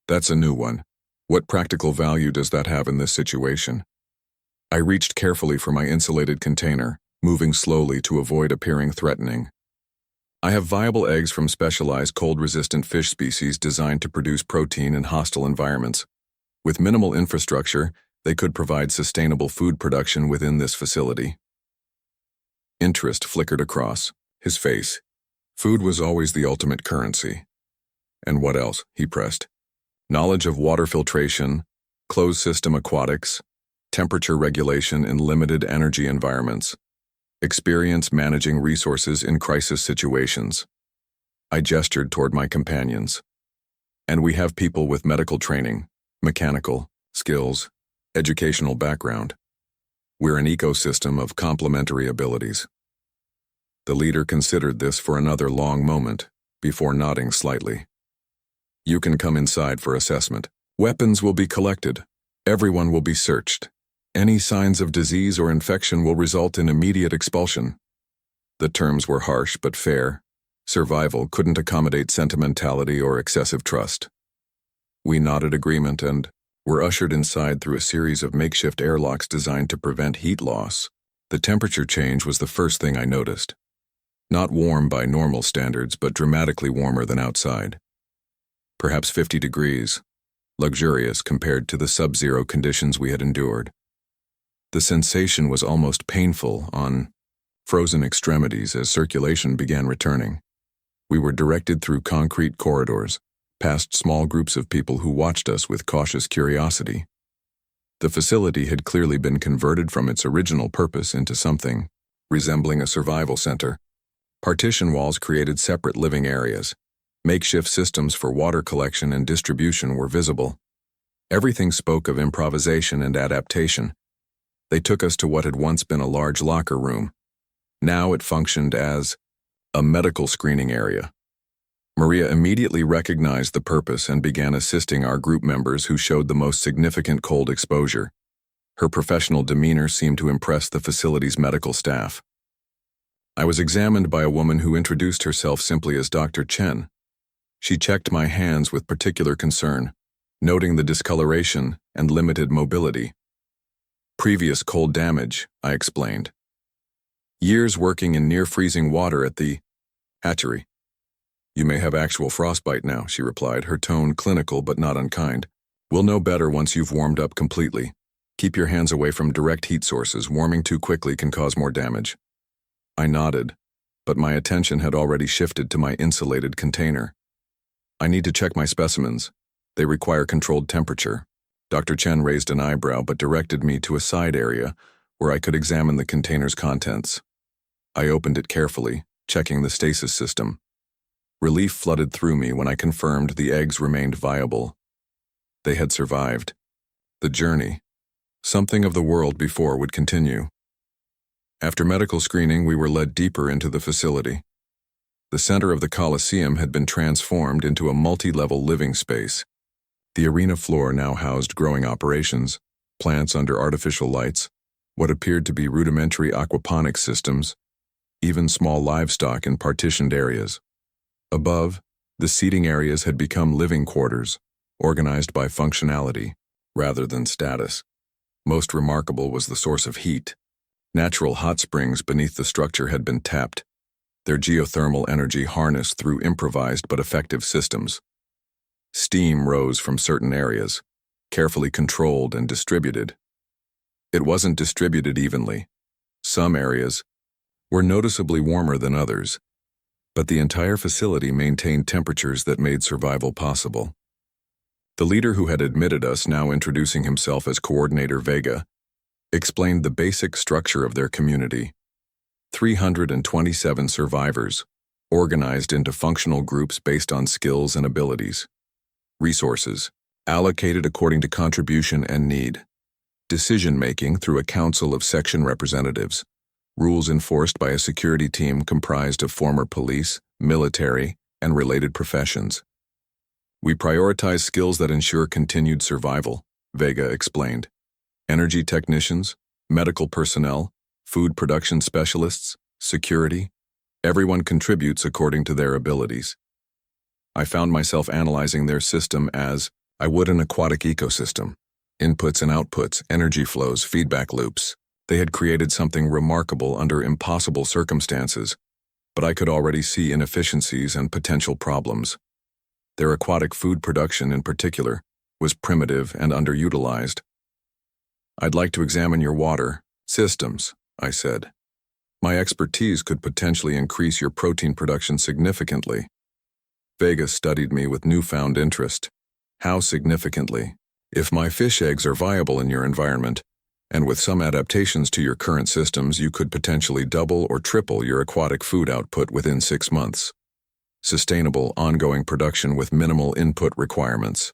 "That's a new one. What practical value does that have in this situation?" I reached carefully for my insulated container, moving slowly to avoid appearing threatening. "I have viable eggs from specialized cold-resistant fish species designed to produce protein in hostile environments. With minimal infrastructure, they could provide sustainable food production within this facility." Interest flickered across his face. Food was always the ultimate currency. "And what else?" he pressed. "Knowledge of water filtration, closed system aquatics, temperature regulation in limited energy environments, experience managing resources in crisis situations." I gestured toward my companions. "And we have people with medical training, mechanical skills, educational background. We're an ecosystem of complementary abilities." The leader considered this for another long moment, before nodding slightly. "You can come inside for assessment. Weapons will be collected. Everyone will be searched. Any signs of disease or infection will result in immediate expulsion." The terms were harsh but fair. Survival couldn't accommodate sentimentality or excessive trust. We nodded agreement and were ushered inside through a series of makeshift airlocks designed to prevent heat loss. The temperature change was the first thing I noticed. Not warm by normal standards, but dramatically warmer than outside. Perhaps 50 degrees, luxurious compared to the sub-zero conditions we had endured. The sensation was almost painful on frozen extremities as circulation began returning. We were directed through concrete corridors, past small groups of people who watched us with cautious curiosity. The facility had clearly been converted from its original purpose into something resembling a survival center. Partition walls created separate living areas. Makeshift systems for water collection and distribution were visible. Everything spoke of improvisation and adaptation. They took us to what had once been a large locker room. Now it functioned as a medical screening area. Maria immediately recognized the purpose and began assisting our group members who showed the most significant cold exposure. Her professional demeanor seemed to impress the facility's medical staff. I was examined by a woman who introduced herself simply as Dr. Chen. She checked my hands with particular concern. noting the discoloration and limited mobility. Previous cold damage, I explained. Years working in near-freezing water at the hatchery. You may have actual frostbite now, she replied, her tone clinical but not unkind. We'll know better once you've warmed up completely. Keep your hands away from direct heat sources. Warming too quickly can cause more damage. I nodded, but my attention had already shifted to my insulated container. I need to check my specimens. They require controlled temperature. Dr. Chen raised an eyebrow but directed me to a side area where I could examine the container's contents. I opened it carefully, checking the stasis system. Relief flooded through me when I confirmed the eggs remained viable. They had survived. The journey, something of the world before, would continue. After medical screening, we were led deeper into the facility. The center of the Coliseum had been transformed into a multi-level living space. The arena floor now housed growing operations, plants under artificial lights, what appeared to be rudimentary aquaponics systems, even small livestock in partitioned areas. Above, the seating areas had become living quarters, organized by functionality rather than status. Most remarkable was the source of heat. Natural hot springs beneath the structure had been tapped, their geothermal energy harnessed through improvised but effective systems. Steam rose from certain areas, carefully controlled and distributed. It wasn't distributed evenly. Some areas were noticeably warmer than others, but the entire facility maintained temperatures that made survival possible. The leader who had admitted us, now introducing himself as Coordinator Vega, explained the basic structure of their community. 327 survivors, organized into functional groups based on skills and abilities. Resources, allocated according to contribution and need. Decision-making through a council of section representatives. Rules enforced by a security team comprised of former police, military, and related professions. We prioritize skills that ensure continued survival, Vega explained. Energy technicians, medical personnel, food production specialists, security. Everyone contributes according to their abilities. I found myself analyzing their system as I would an aquatic ecosystem. Inputs and outputs, energy flows, feedback loops. They had created something remarkable under impossible circumstances, but I could already see inefficiencies and potential problems. Their aquatic food production, in particular, was primitive and underutilized. I'd like to examine your water systems, I said. My expertise could potentially increase your protein production significantly. Vega studied me with newfound interest. How significantly? If my fish eggs are viable in your environment, and with some adaptations to your current systems, you could potentially double or triple your aquatic food output within 6 months. Sustainable, ongoing production with minimal input requirements.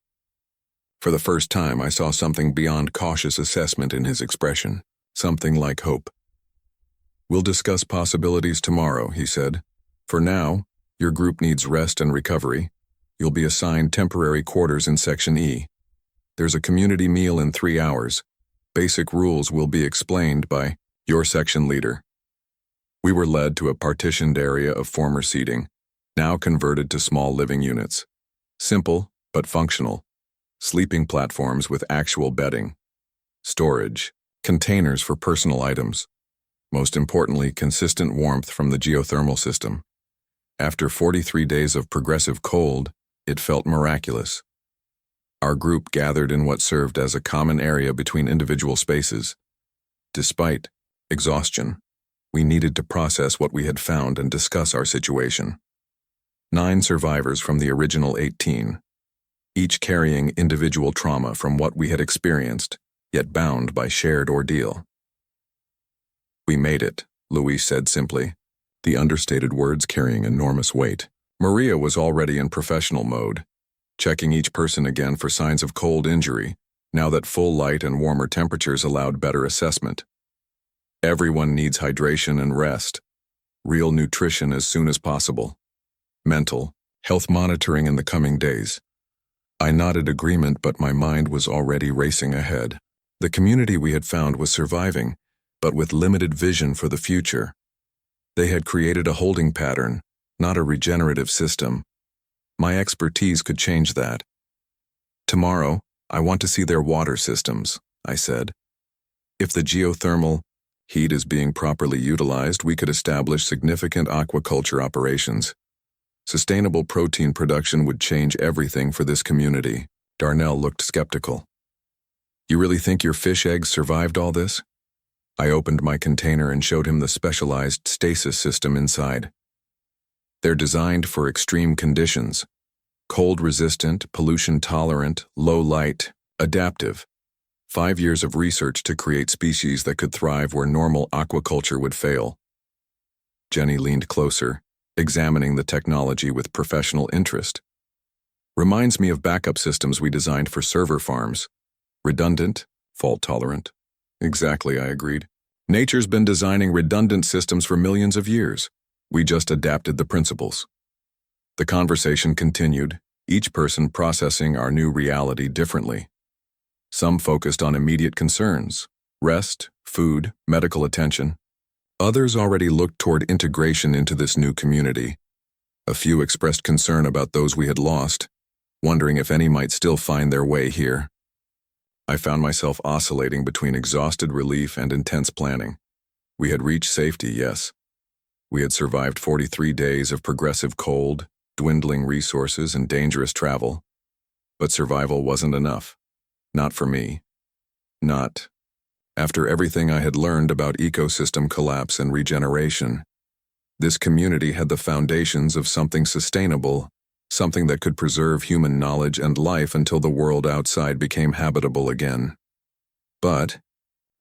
For the first time, I saw something beyond cautious assessment in his expression, something like hope. We'll discuss possibilities tomorrow, he said. For now, your group needs rest and recovery. You'll be assigned temporary quarters in Section E. There's a community meal in 3 hours. Basic rules will be explained by your section leader. We were led to a partitioned area of former seating, now converted to small living units. Simple, but functional. Sleeping platforms with actual bedding. Storage. Containers for personal items. Most importantly, consistent warmth from the geothermal system. After 43 days of progressive cold, it felt miraculous. Our group gathered in what served as a common area between individual spaces. Despite exhaustion, we needed to process what we had found and discuss our situation. 9 survivors from the original 18, each carrying individual trauma from what we had experienced, yet bound by shared ordeal. We made it, Luis said simply, the understated words carrying enormous weight. Maria was already in professional mode, checking each person again for signs of cold injury, now that full light and warmer temperatures allowed better assessment. Everyone needs hydration and rest, real nutrition as soon as possible. Mental health monitoring in the coming days. I nodded agreement, but my mind was already racing ahead. The community we had found was surviving, but with limited vision for the future. They had created a holding pattern, not a regenerative system. My expertise could change that. Tomorrow, I want to see their water systems, I said. If the geothermal heat is being properly utilized, we could establish significant aquaculture operations. Sustainable protein production would change everything for this community. Darnell looked skeptical. You really think your fish eggs survived all this? I opened my container and showed him the specialized stasis system inside. They're designed for extreme conditions. Cold-resistant, pollution-tolerant, low-light, adaptive. 5 years of research to create species that could thrive where normal aquaculture would fail. Jenny leaned closer, examining the technology with professional interest. Reminds me of backup systems we designed for server farms. Redundant, fault-tolerant. Exactly, I agreed. Nature's been designing redundant systems for millions of years. We just adapted the principles. The conversation continued, each person processing our new reality differently. Some focused on immediate concerns, rest, food, medical attention. Others already looked toward integration into this new community. A few expressed concern about those we had lost, wondering if any might still find their way here. I found myself oscillating between exhausted relief and intense planning. We had reached safety, yes. We had survived 43 days of progressive cold, dwindling resources, and dangerous travel. But survival wasn't enough. Not for me. Not after everything I had learned about ecosystem collapse and regeneration. This community had the foundations of something sustainable, something that could preserve human knowledge and life until the world outside became habitable again. But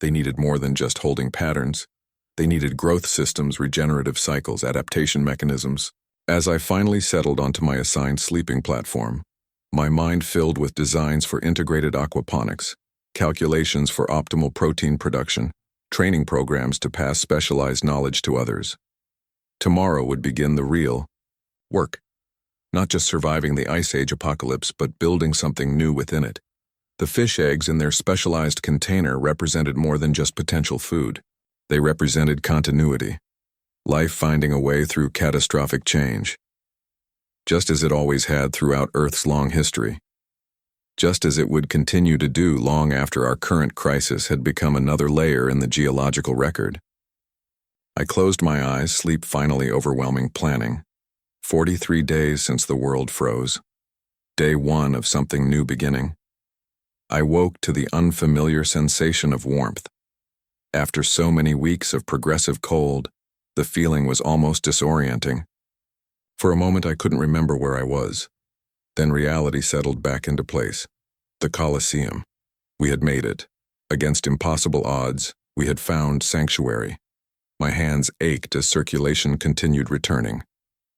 they needed more than just holding patterns. They needed growth systems, regenerative cycles, adaptation mechanisms. As I finally settled onto my assigned sleeping platform, my mind filled with designs for integrated aquaponics, calculations for optimal protein production, training programs to pass specialized knowledge to others. Tomorrow would begin the real work. Not just surviving the Ice Age apocalypse, but building something new within it. The fish eggs in their specialized container represented more than just potential food. They represented continuity. Life finding a way through catastrophic change. Just as it always had throughout Earth's long history. Just as it would continue to do long after our current crisis had become another layer in the geological record. I closed my eyes, sleep finally overwhelming planning. 43 days since the world froze. Day 1 of something new beginning. I woke to the unfamiliar sensation of warmth. After so many weeks of progressive cold, the feeling was almost disorienting. For a moment I couldn't remember where I was. Then reality settled back into place. The Colosseum. We had made it. Against impossible odds, we had found sanctuary. My hands ached as circulation continued returning.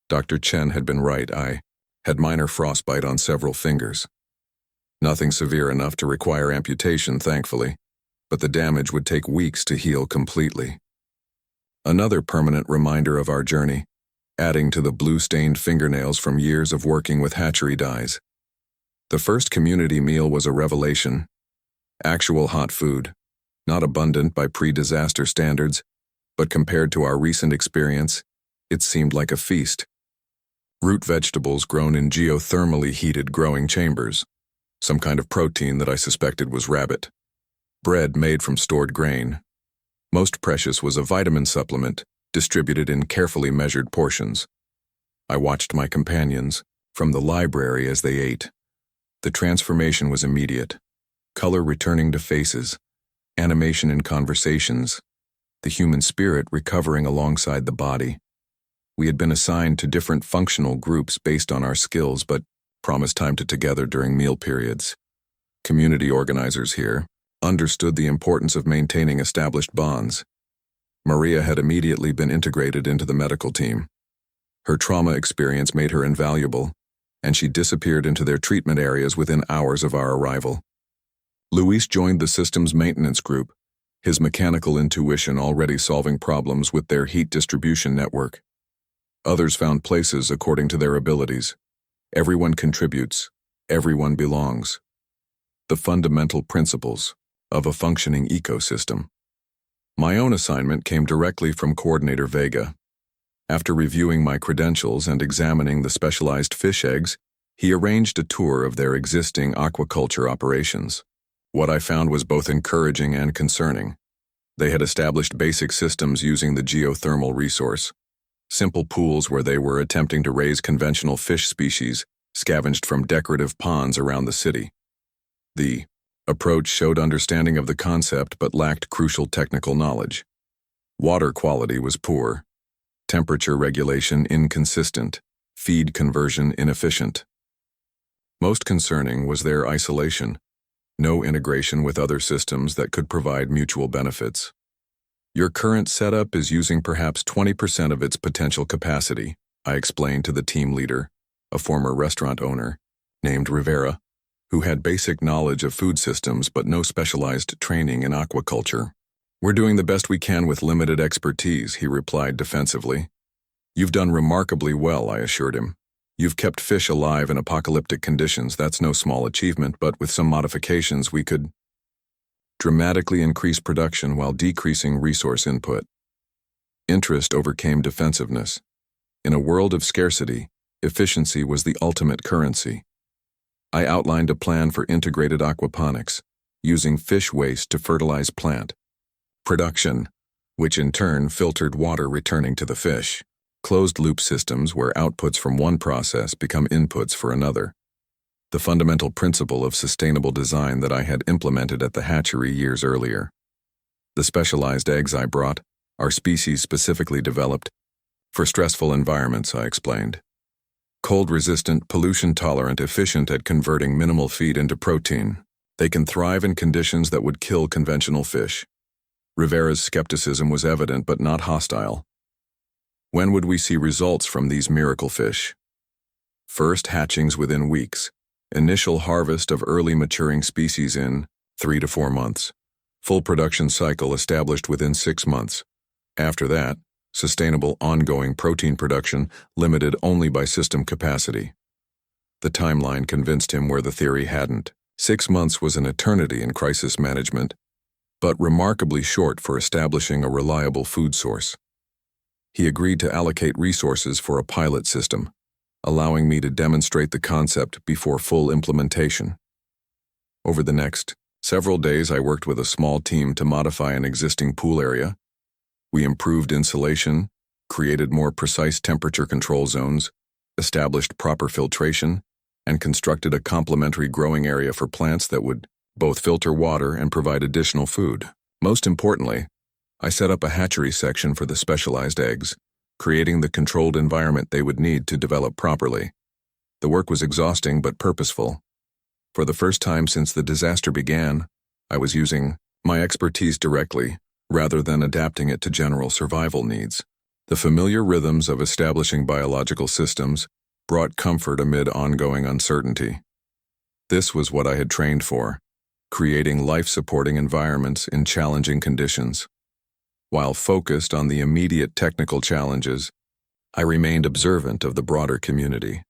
Dr. Chen had been right. I had minor frostbite on several fingers. Nothing severe enough to require amputation, thankfully, but the damage would take weeks to heal completely. Another permanent reminder of our journey, adding to the blue-stained fingernails from years of working with hatchery dyes. The first community meal was a revelation. Actual hot food, not abundant by pre-disaster standards, but compared to our recent experience, it seemed like a feast. Root vegetables grown in geothermally heated growing chambers, some kind of protein that I suspected was rabbit. Bread made from stored grain. Most precious was a vitamin supplement, distributed in carefully measured portions. I watched my companions from the library as they ate. The transformation was immediate. Color returning to faces, animation in conversations, the human spirit recovering alongside the body. We had been assigned to different functional groups based on our skills, but promised time together during meal periods. Community organizers here understood the importance of maintaining established bonds. Maria had immediately been integrated into the medical team. Her trauma experience made her invaluable, and she disappeared into their treatment areas within hours of our arrival. Luis joined the systems maintenance group, his mechanical intuition already solving problems with their heat distribution network. Others found places according to their abilities. Everyone contributes, everyone belongs. The fundamental principles of a functioning ecosystem. My own assignment came directly from Coordinator Vega. After reviewing my credentials and examining the specialized fish eggs, He arranged a tour of their existing aquaculture operations. What I found was both encouraging and concerning. They had established basic systems using the geothermal resource, simple pools where they were attempting to raise conventional fish species scavenged from decorative ponds around the city. The approach showed understanding of the concept but lacked crucial technical knowledge. Water quality was poor, temperature regulation inconsistent, feed conversion inefficient. Most concerning was their isolation, no integration with other systems that could provide mutual benefits. Your current setup is using perhaps 20% of its potential capacity, I explained to the team leader, a former restaurant owner, named Rivera, who had basic knowledge of food systems but no specialized training in aquaculture. We're doing the best we can with limited expertise, he replied defensively. You've done remarkably well, I assured him. You've kept fish alive in apocalyptic conditions. That's no small achievement, but with some modifications we could dramatically increase production while decreasing resource input. Interest overcame defensiveness. In a world of scarcity, efficiency was the ultimate currency. I outlined a plan for integrated aquaponics, using fish waste to fertilize plant production, which in turn filtered water returning to the fish. Closed-loop systems where outputs from one process become inputs for another. The fundamental principle of sustainable design that I had implemented at the hatchery years earlier. The specialized eggs I brought are species specifically developed for stressful environments, I explained. Cold-resistant, pollution-tolerant, efficient at converting minimal feed into protein. They can thrive in conditions that would kill conventional fish. Rivera's skepticism was evident but not hostile. When would we see results from these miracle fish? First hatchings within weeks. Initial harvest of early maturing species in 3 to 4 months. Full production cycle established within 6 months. After that, sustainable ongoing protein production limited only by system capacity. The timeline convinced him where the theory hadn't. 6 months was an eternity in crisis management, but remarkably short for establishing a reliable food source. He agreed to allocate resources for a pilot system, allowing me to demonstrate the concept before full implementation. Over the next several days, I worked with a small team to modify an existing pool area. We improved insulation, created more precise temperature control zones, established proper filtration, and constructed a complementary growing area for plants that would both filter water and provide additional food. Most importantly, I set up a hatchery section for the specialized eggs, creating the controlled environment they would need to develop properly. The work was exhausting but purposeful. For the first time since the disaster began, I was using my expertise directly, rather than adapting it to general survival needs. The familiar rhythms of establishing biological systems brought comfort amid ongoing uncertainty. This was what I had trained for, creating life-supporting environments in challenging conditions. While focused on the immediate technical challenges, I remained observant of the broader community.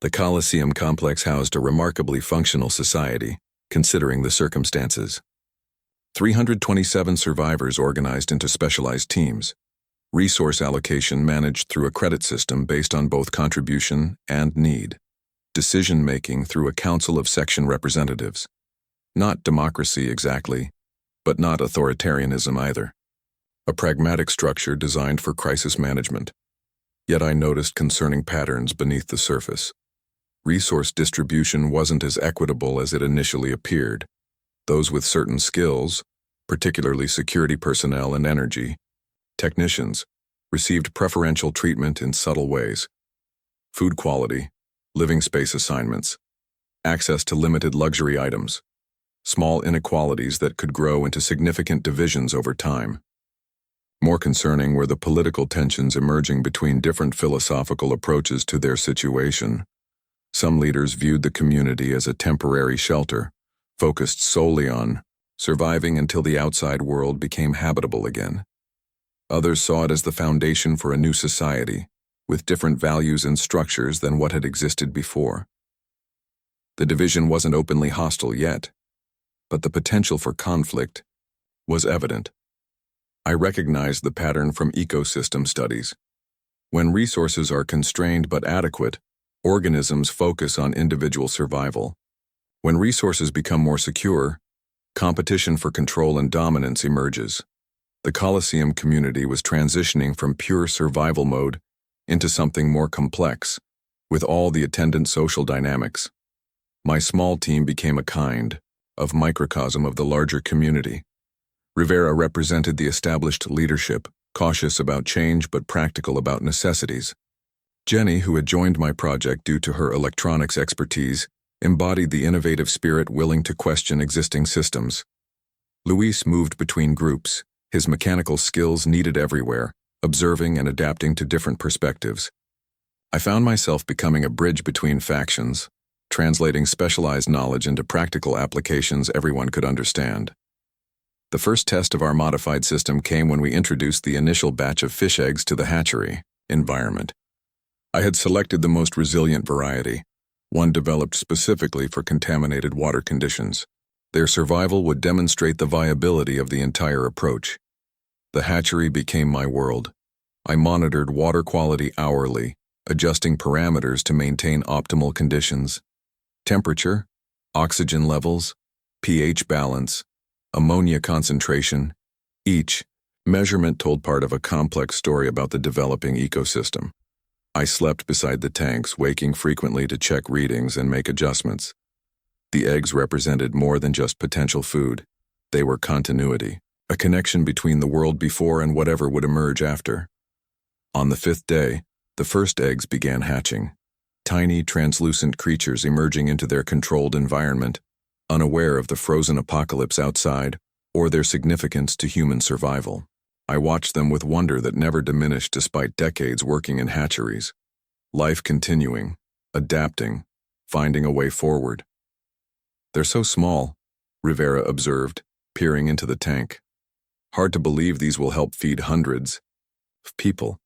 The Coliseum complex housed a remarkably functional society, considering the circumstances. 327 survivors organized into specialized teams. Resource allocation managed through a credit system based on both contribution and need. Decision-making through a council of section representatives. Not democracy exactly, but not authoritarianism either. A pragmatic structure designed for crisis management. Yet I noticed concerning patterns beneath the surface. Resource distribution wasn't as equitable as it initially appeared. Those with certain skills, particularly security personnel and energy technicians, received preferential treatment in subtle ways. Food quality, living space assignments, access to limited luxury items, small inequalities that could grow into significant divisions over time. More concerning were the political tensions emerging between different philosophical approaches to their situation. Some leaders viewed the community as a temporary shelter, focused solely on surviving until the outside world became habitable again. Others saw it as the foundation for a new society, with different values and structures than what had existed before. The division wasn't openly hostile yet, but the potential for conflict was evident. I recognized the pattern from ecosystem studies. When resources are constrained but adequate, Organisms focus on individual survival. When resources become more secure, competition for control and dominance emerges. The Colosseum community was transitioning from pure survival mode into something more complex, with all the attendant social dynamics. My small team became a kind of microcosm of the larger community. Rivera represented the established leadership, cautious about change but practical about necessities. Jenny, who had joined my project due to her electronics expertise, embodied the innovative spirit willing to question existing systems. Luis moved between groups, his mechanical skills needed everywhere, observing and adapting to different perspectives. I found myself becoming a bridge between factions, translating specialized knowledge into practical applications everyone could understand. The first test of our modified system came when we introduced the initial batch of fish eggs to the hatchery environment. I had selected the most resilient variety, one developed specifically for contaminated water conditions. Their survival would demonstrate the viability of the entire approach. The hatchery became my world. I monitored water quality hourly, adjusting parameters to maintain optimal conditions. Temperature, oxygen levels, pH balance, ammonia concentration. Each measurement told part of a complex story about the developing ecosystem. I slept beside the tanks, waking frequently to check readings and make adjustments. The eggs represented more than just potential food. They were continuity, a connection between the world before and whatever would emerge after. On the 5th day, the first eggs began hatching. Tiny, translucent creatures emerging into their controlled environment, unaware of the frozen apocalypse outside or their significance to human survival. I watched them with wonder that never diminished despite decades working in hatcheries. Life continuing, adapting, finding a way forward. "They're so small," Rivera observed, peering into the tank. "Hard to believe these will help feed hundreds of people."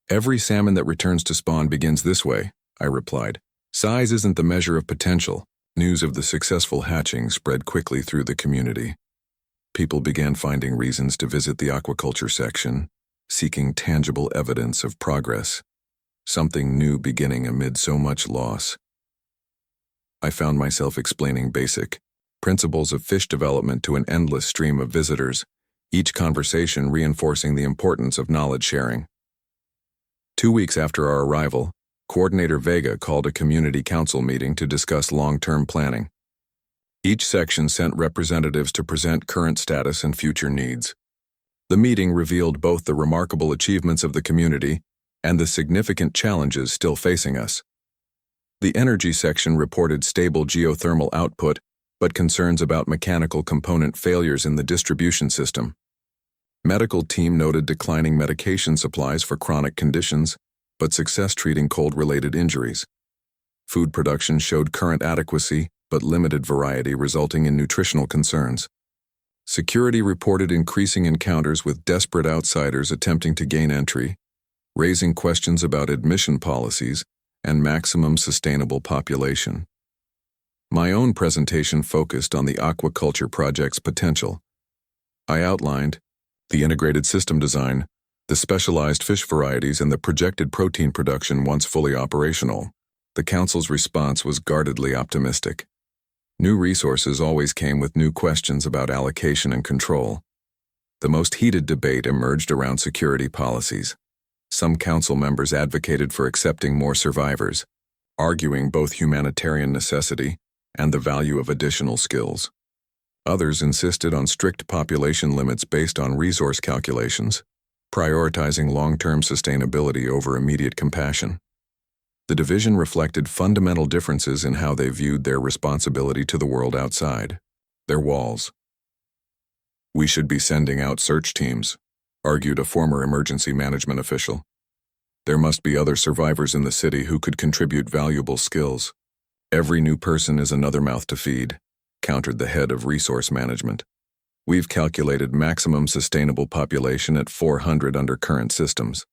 "Every salmon that returns to spawn begins this way," I replied. "Size isn't the measure of potential." News of the successful hatching spread quickly through the community. People began finding reasons to visit the aquaculture section, seeking tangible evidence of progress. Something new beginning amid so much loss. I found myself explaining basic principles of fish development to an endless stream of visitors, each conversation reinforcing the importance of knowledge sharing. 2 weeks after our arrival, Coordinator Vega called a community council meeting to discuss long-term planning. Each section sent representatives to present current status and future needs. The meeting revealed both the remarkable achievements of the community and the significant challenges still facing us. The energy section reported stable geothermal output, but concerns about mechanical component failures in the distribution system. Medical team noted declining medication supplies for chronic conditions, but success treating cold-related injuries. Food production showed current adequacy, but limited variety, resulting in nutritional concerns. Security reported increasing encounters with desperate outsiders attempting to gain entry, raising questions about admission policies and maximum sustainable population. My own presentation focused on the aquaculture project's potential. I outlined the integrated system design, the specialized fish varieties, and the projected protein production once fully operational. The council's response was guardedly optimistic. New resources always came with new questions about allocation and control. The most heated debate emerged around security policies. Some council members advocated for accepting more survivors, arguing both humanitarian necessity and the value of additional skills. Others insisted on strict population limits based on resource calculations, prioritizing long-term sustainability over immediate compassion. The division reflected fundamental differences in how they viewed their responsibility to the world outside, their walls. "We should be sending out search teams," argued a former emergency management official. "There must be other survivors in the city who could contribute valuable skills. Every new person is another mouth to feed," countered the head of resource management. "We've calculated maximum sustainable population at 400 under current systems."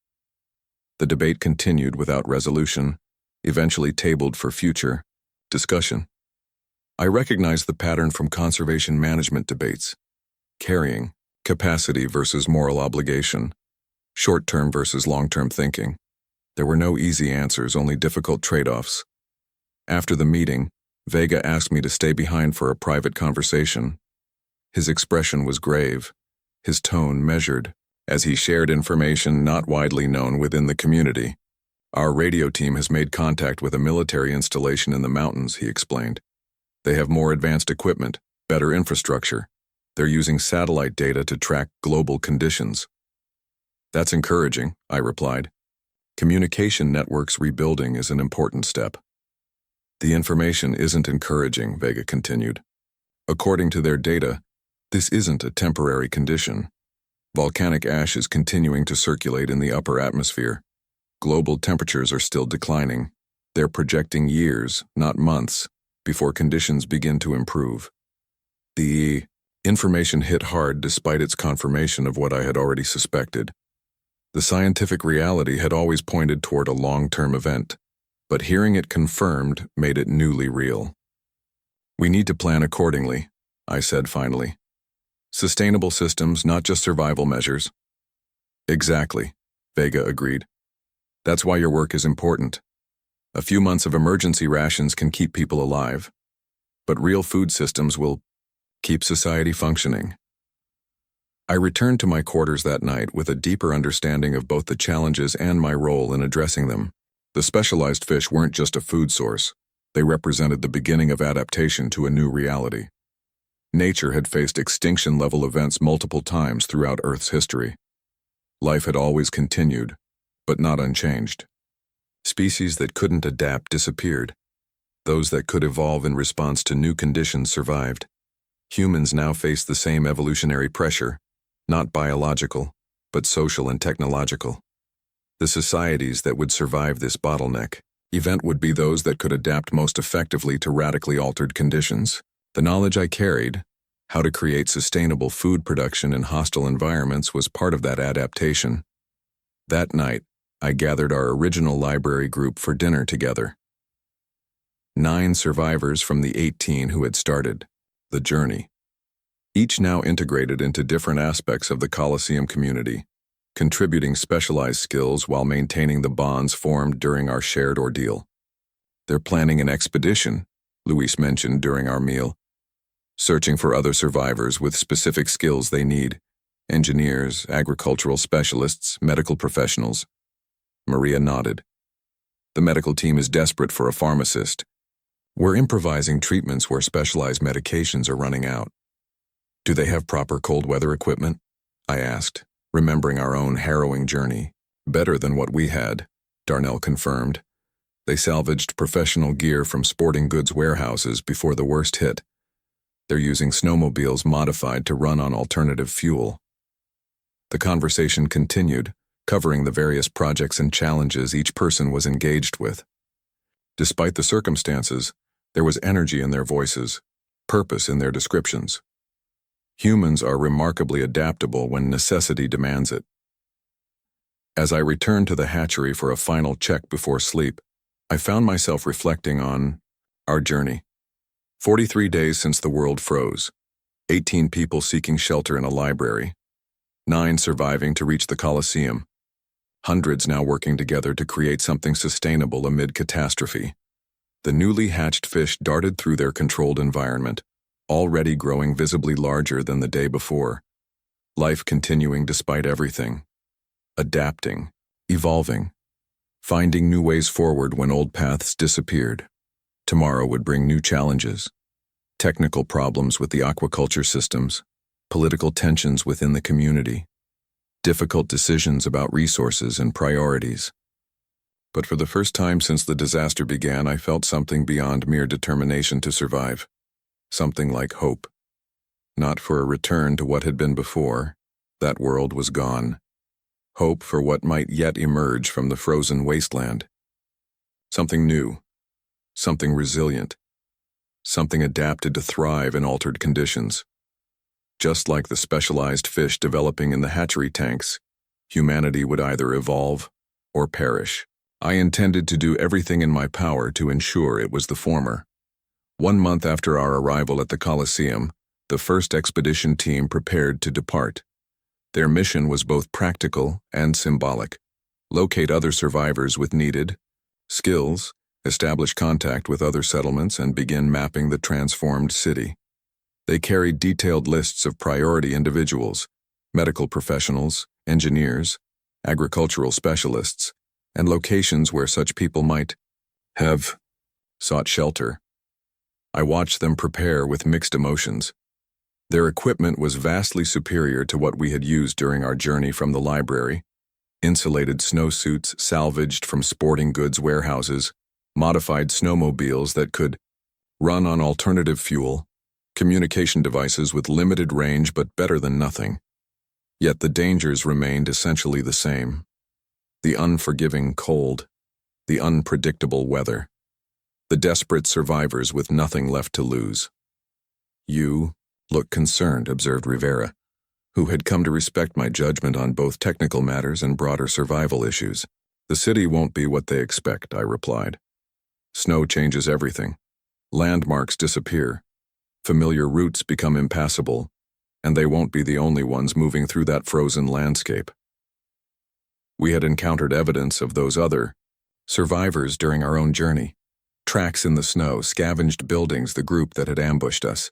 The debate continued without resolution, eventually tabled for future discussion. I recognized the pattern from conservation management debates: carrying capacity versus moral obligation, short-term versus long-term thinking. There were no easy answers, only difficult trade-offs. After the meeting, Vega asked me to stay behind for a private conversation. His expression was grave, his tone measured, as he shared information not widely known within the community. Our radio team has made contact with a military installation in the mountains, he explained. They have more advanced equipment, better infrastructure. They're using satellite data to track global conditions. That's encouraging, I replied. Communication networks rebuilding is an important step. The information isn't encouraging, Vega continued. According to their data, this isn't a temporary condition. Volcanic ash is continuing to circulate in the upper atmosphere. Global temperatures are still declining. They're projecting years, not months, before conditions begin to improve. The information hit hard despite its confirmation of what I had already suspected. The scientific reality had always pointed toward a long-term event, but hearing it confirmed made it newly real. We need to plan accordingly, I said finally. Sustainable systems, not just survival measures. Exactly, Vega agreed. That's why your work is important. A few months of emergency rations can keep people alive, but real food systems will keep society functioning. I returned to my quarters that night with a deeper understanding of both the challenges and my role in addressing them. The specialized fish weren't just a food source. They represented the beginning of adaptation to a new reality. Nature had faced extinction-level events multiple times throughout Earth's history. Life had always continued, but not unchanged. Species that couldn't adapt disappeared. Those that could evolve in response to new conditions survived. Humans now face the same evolutionary pressure, not biological, but social and technological. The societies that would survive this bottleneck event would be those that could adapt most effectively to radically altered conditions. The knowledge I carried, how to create sustainable food production in hostile environments, was part of that adaptation. That night, I gathered our original library group for dinner together. 9 survivors from the 18 who had started the journey, each now integrated into different aspects of the Coliseum community, contributing specialized skills while maintaining the bonds formed during our shared ordeal. They're planning an expedition, Luis mentioned during our meal, searching for other survivors with specific skills they need: engineers, agricultural specialists, medical professionals. Maria nodded. The medical team is desperate for a pharmacist. We're improvising treatments where specialized medications are running out. Do they have proper cold weather equipment? I asked, remembering our own harrowing journey. Better than what we had, Darnell confirmed. They salvaged professional gear from sporting goods warehouses before the worst hit. They're using snowmobiles modified to run on alternative fuel. The conversation continued, covering the various projects and challenges each person was engaged with. Despite the circumstances, there was energy in their voices, purpose in their descriptions. Humans are remarkably adaptable when necessity demands it. As I returned to the hatchery for a final check before sleep, I found myself reflecting on our journey. 43 days since the world froze, 18 people seeking shelter in a library, 9 surviving to reach the Coliseum, hundreds now working together to create something sustainable amid catastrophe. The newly hatched fish darted through their controlled environment, already growing visibly larger than the day before. Life continuing despite everything. Adapting, evolving, finding new ways forward when old paths disappeared. Tomorrow would bring new challenges. Technical problems with the aquaculture systems, political tensions within the community, difficult decisions about resources and priorities. But for the first time since the disaster began, I felt something beyond mere determination to survive. Something like hope. Not for a return to what had been before. That world was gone. Hope for what might yet emerge from the frozen wasteland. Something new. Something resilient. Something adapted to thrive in altered conditions. Just like the specialized fish developing in the hatchery tanks, humanity would either evolve or perish. I intended to do everything in my power to ensure it was the former. 1 month after our arrival at the Coliseum, the first expedition team prepared to depart. Their mission was both practical and symbolic. locate other survivors with needed skills, establish contact with other settlements, and begin mapping the transformed city. They carried detailed lists of priority individuals, medical professionals, engineers, agricultural specialists, and locations where such people might have sought shelter. I watched them prepare with mixed emotions. Their equipment was vastly superior to what we had used during our journey from the library. Insulated snowsuits salvaged from sporting goods warehouses, modified snowmobiles that could run on alternative fuel, communication devices with limited range but better than nothing. Yet the dangers remained essentially the same. The unforgiving cold, the unpredictable weather, the desperate survivors with nothing left to lose. "You look concerned," observed Rivera, who had come to respect my judgment on both technical matters and broader survival issues. "The city won't be what they expect," I replied. "Snow changes everything. Landmarks disappear. Familiar routes become impassable, and they won't be the only ones moving through that frozen landscape." We had encountered evidence of those other survivors during our own journey. Tracks in the snow, scavenged buildings, the group that had ambushed us.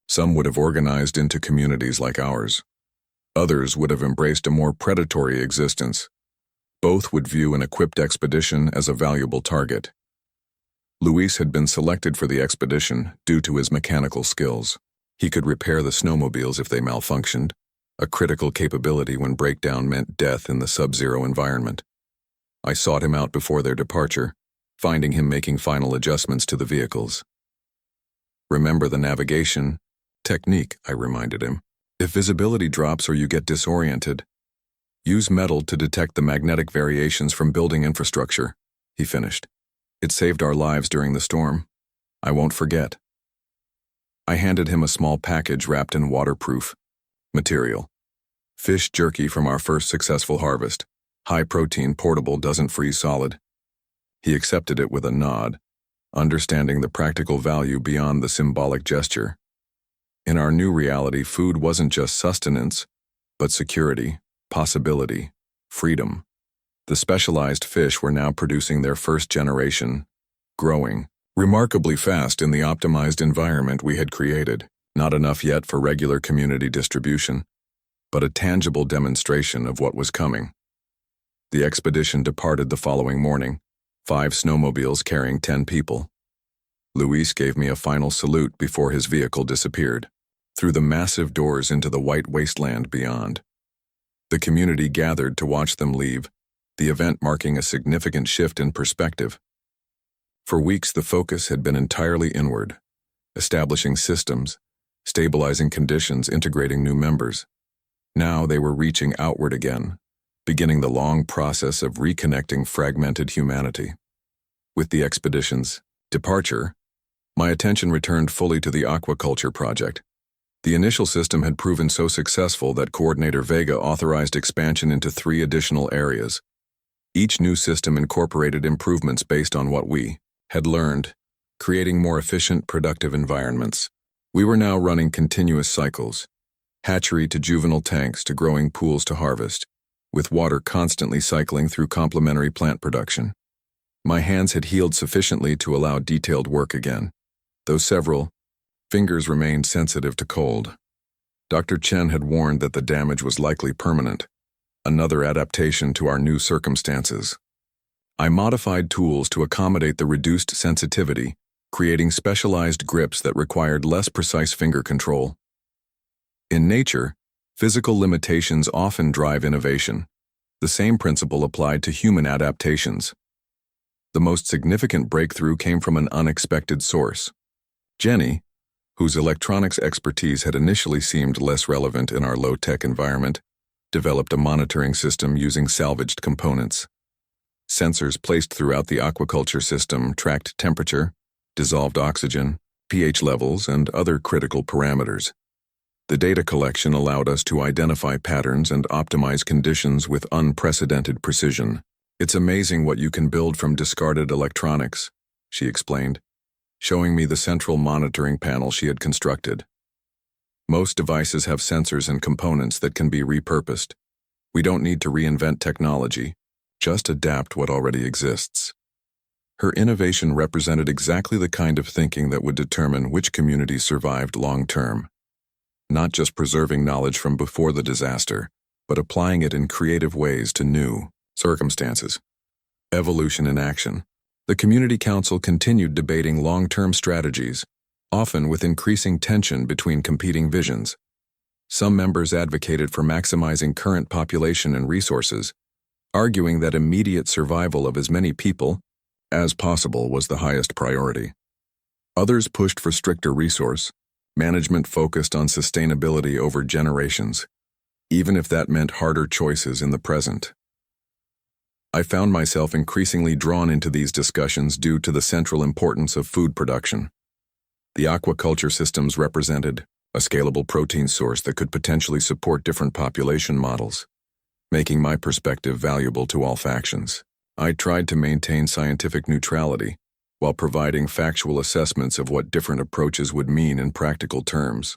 Some would have organized into communities like ours. Others would have embraced a more predatory existence. Both would view an equipped expedition as a valuable target. Luis had been selected for the expedition due to his mechanical skills. He could repair the snowmobiles if they malfunctioned, a critical capability when breakdown meant death in the sub-zero environment. I sought him out before their departure, finding him making final adjustments to the vehicles. "Remember the navigation technique," I reminded him. "If visibility drops or you get disoriented, use metal to detect the magnetic variations from building infrastructure," he finished. "It saved our lives during the storm. I won't forget." I handed him a small package wrapped in waterproof material. Fish jerky from our first successful harvest. High protein, portable, doesn't freeze solid. He accepted it with a nod, understanding the practical value beyond the symbolic gesture. In our new reality, food wasn't just sustenance, but security, possibility, freedom. The specialized fish were now producing their first generation, growing remarkably fast in the optimized environment we had created. Not enough yet for regular community distribution, but a tangible demonstration of what was coming. The expedition departed the following morning, 5 snowmobiles carrying 10 people. Luis gave me a final salute before his vehicle disappeared through the massive doors into the white wasteland beyond. The community gathered to watch them leave, the event marking a significant shift in perspective. For weeks, the focus had been entirely inward, establishing systems, stabilizing conditions, integrating new members. Now they were reaching outward again, beginning the long process of reconnecting fragmented humanity. With the expedition's departure, my attention returned fully to the aquaculture project. The initial system had proven so successful that Coordinator Vega authorized expansion into 3 additional areas. Each new system incorporated improvements based on what we had learned, creating more efficient, productive environments. We were now running continuous cycles, hatchery to juvenile tanks to growing pools to harvest, with water constantly cycling through complementary plant production. My hands had healed sufficiently to allow detailed work again, though several fingers remained sensitive to cold. Dr. Chen had warned that the damage was likely permanent, another adaptation to our new circumstances. I modified tools to accommodate the reduced sensitivity, creating specialized grips that required less precise finger control. In nature, physical limitations often drive innovation. The same principle applied to human adaptations. The most significant breakthrough came from an unexpected source. Jenny, whose electronics expertise had initially seemed less relevant in our low-tech environment, developed a monitoring system using salvaged components. Sensors placed throughout the aquaculture system tracked temperature, dissolved oxygen, pH levels, and other critical parameters. The data collection allowed us to identify patterns and optimize conditions with unprecedented precision. "It's amazing what you can build from discarded electronics," she explained, showing me the central monitoring panel she had constructed. "Most devices have sensors and components that can be repurposed. We don't need to reinvent technology. Just adapt what already exists. Her innovation represented exactly the kind of thinking that would determine which communities survived long-term. Not just preserving knowledge from before the disaster, but applying it in creative ways to new circumstances. Evolution in action. The Community Council continued debating long-term strategies, often with increasing tension between competing visions. Some members advocated for maximizing current population and resources, arguing that immediate survival of as many people as possible was the highest priority. Others pushed for stricter resource management focused on sustainability over generations, even if that meant harder choices in the present. I found myself increasingly drawn into these discussions due to the central importance of food production. The aquaculture systems represented a scalable protein source that could potentially support different population models, making my perspective valuable to all factions. I tried to maintain scientific neutrality while providing factual assessments of what different approaches would mean in practical terms.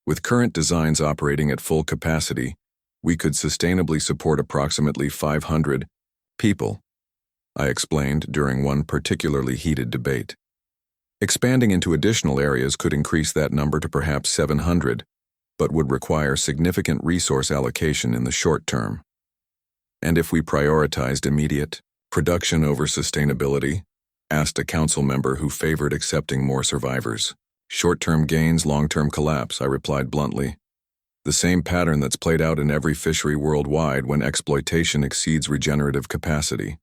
With current designs operating at full capacity, we could sustainably support approximately 500 people, I explained during one particularly heated debate. Expanding into additional areas could increase that number to perhaps 700, but would require significant resource allocation in the short term. And if we prioritized immediate production over sustainability, asked a council member who favored accepting more survivors. Short-term gains, long-term collapse, I replied bluntly. The same pattern that's played out in every fishery worldwide when exploitation exceeds regenerative capacity.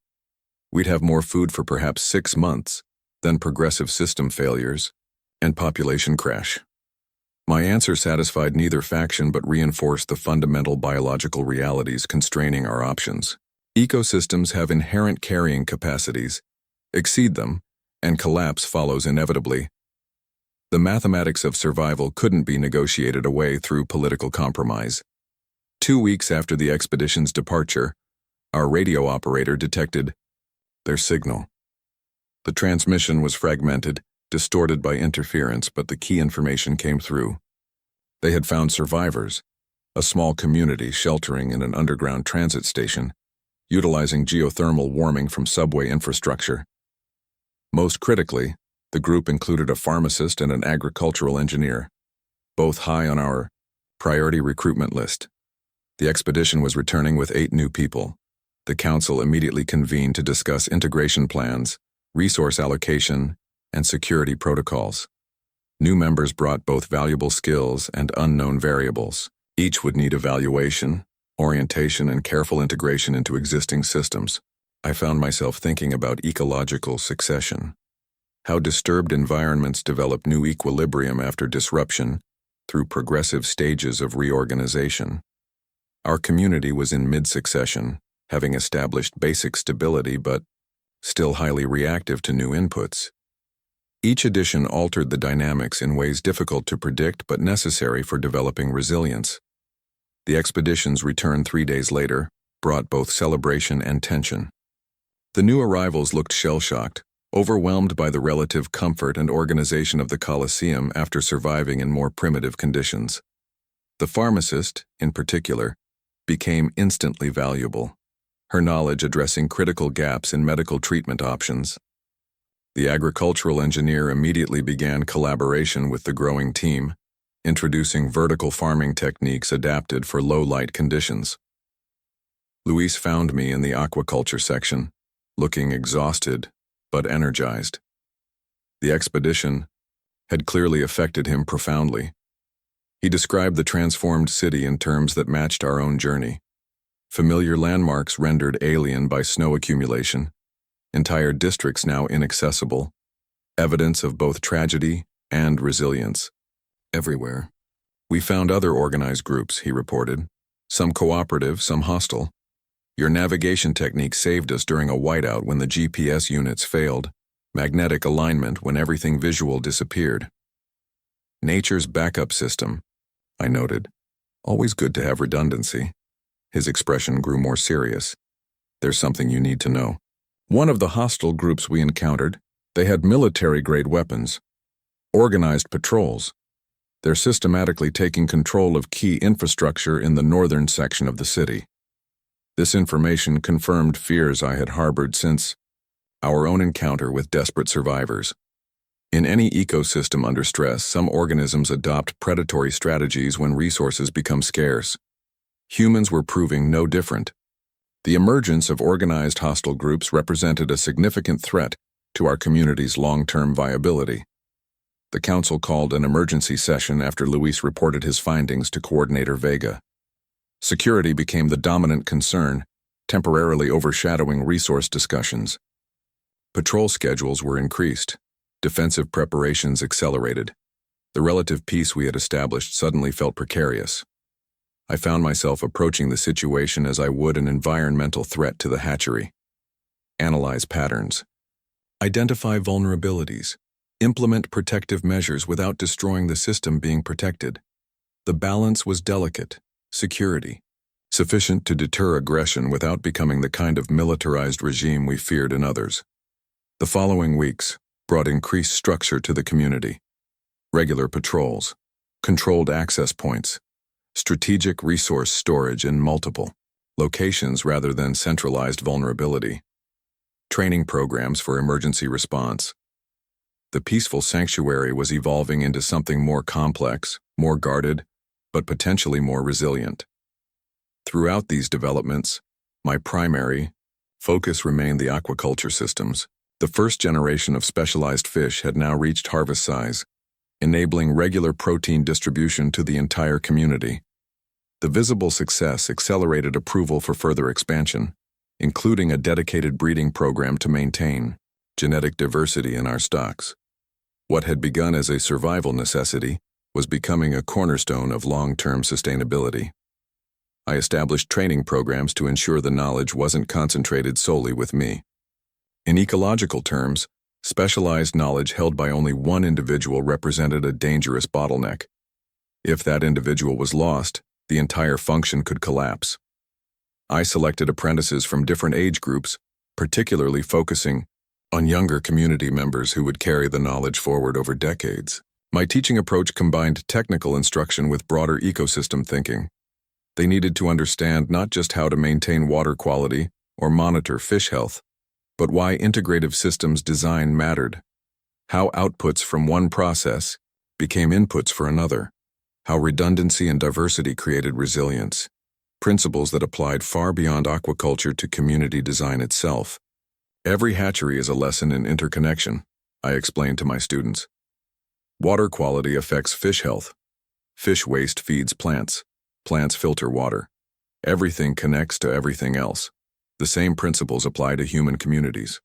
We'd have more food for perhaps 6 months, then progressive system failures and population crash. My answer satisfied neither faction but reinforced the fundamental biological realities constraining our options. Ecosystems have inherent carrying capacities, exceed them, and collapse follows inevitably. The mathematics of survival couldn't be negotiated away through political compromise. 2 weeks after the expedition's departure, our radio operator detected their signal. The transmission was fragmented, distorted by interference, but the key information came through. They had found survivors, a small community sheltering in an underground transit station, utilizing geothermal warming from subway infrastructure. Most critically, the group included a pharmacist and an agricultural engineer, both high on our priority recruitment list. The expedition was returning with 8 new people. The council immediately convened to discuss integration plans, resource allocation, and security protocols. New members brought both valuable skills and unknown variables. Each would need evaluation, orientation, and careful integration into existing systems. I found myself thinking about ecological succession. How disturbed environments develop new equilibrium after disruption through progressive stages of reorganization. Our community was in mid-succession, having established basic stability but still highly reactive to new inputs. Each addition altered the dynamics in ways difficult to predict but necessary for developing resilience. The expedition's return 3 days later brought both celebration and tension. The new arrivals looked shell-shocked, overwhelmed by the relative comfort and organization of the Colosseum after surviving in more primitive conditions. The pharmacist, in particular, became instantly valuable, her knowledge addressing critical gaps in medical treatment options. The agricultural engineer immediately began collaboration with the growing team, introducing vertical farming techniques adapted for low-light conditions. Luis found me in the aquaculture section, looking exhausted but energized. The expedition had clearly affected him profoundly. He described the transformed city in terms that matched our own journey. Familiar landmarks rendered alien by snow accumulation, entire districts now inaccessible, evidence of both tragedy and resilience. Everywhere. We found other organized groups, he reported, some cooperative, some hostile. Your navigation technique saved us during a whiteout when the GPS units failed, magnetic alignment when everything visual disappeared. Nature's backup system, I noted. Always good to have redundancy. His expression grew more serious. There's something you need to know. One of the hostile groups we encountered, they had military-grade weapons, organized patrols. They're systematically taking control of key infrastructure in the northern section of the city. This information confirmed fears I had harbored since our own encounter with desperate survivors. In any ecosystem under stress, some organisms adopt predatory strategies when resources become scarce. Humans were proving no different. The emergence of organized hostile groups represented a significant threat to our community's long-term viability. The council called an emergency session after Luis reported his findings to Coordinator Vega. Security became the dominant concern, temporarily overshadowing resource discussions. Patrol schedules were increased. Defensive preparations accelerated. The relative peace we had established suddenly felt precarious. I found myself approaching the situation as I would an environmental threat to the hatchery. Analyze patterns. Identify vulnerabilities. Implement protective measures without destroying the system being protected. The balance was delicate. Security. Sufficient to deter aggression without becoming the kind of militarized regime we feared in others. The following weeks brought increased structure to the community. Regular patrols, controlled access points, strategic resource storage in multiple locations rather than centralized vulnerability, training programs for emergency response. The peaceful sanctuary was evolving into something more complex, more guarded, but potentially more resilient. Throughout these developments, my primary focus remained the aquaculture systems. The first generation of specialized fish had now reached harvest size, enabling regular protein distribution to the entire community. The visible success accelerated approval for further expansion, including a dedicated breeding program to maintain genetic diversity in our stocks. What had begun as a survival necessity was becoming a cornerstone of long-term sustainability. I established training programs to ensure the knowledge wasn't concentrated solely with me. In ecological terms, specialized knowledge held by only one individual represented a dangerous bottleneck. If that individual was lost, the entire function could collapse. I selected apprentices from different age groups, particularly focusing on younger community members who would carry the knowledge forward over decades. My teaching approach combined technical instruction with broader ecosystem thinking. They needed to understand not just how to maintain water quality or monitor fish health, but why integrative systems design mattered, how outputs from one process became inputs for another, how redundancy and diversity created resilience, principles that applied far beyond aquaculture to community design itself. Every hatchery is a lesson in interconnection, I explained to my students. Water quality affects fish health. Fish waste feeds plants. Plants filter water. Everything connects to everything else. The same principles apply to human communities.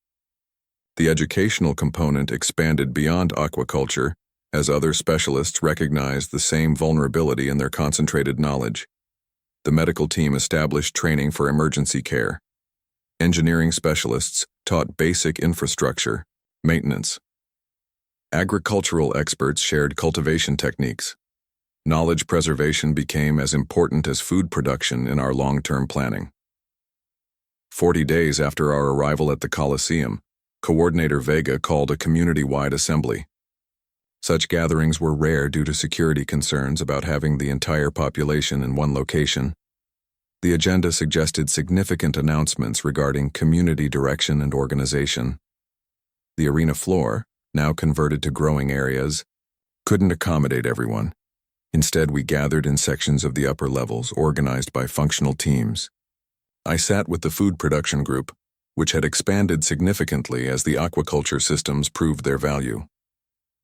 The educational component expanded beyond aquaculture as other specialists recognized the same vulnerability in their concentrated knowledge. The medical team established training for emergency care. Engineering specialists taught basic infrastructure, maintenance. Agricultural experts shared cultivation techniques. Knowledge preservation became as important as food production in our long-term planning. 40 days after our arrival at the Coliseum, Coordinator Vega called a community-wide assembly. Such gatherings were rare due to security concerns about having the entire population in one location. The agenda suggested significant announcements regarding community direction and organization. The arena floor, now converted to growing areas, couldn't accommodate everyone. Instead, we gathered in sections of the upper levels, organized by functional teams. I sat with the food production group, which had expanded significantly as the aquaculture systems proved their value.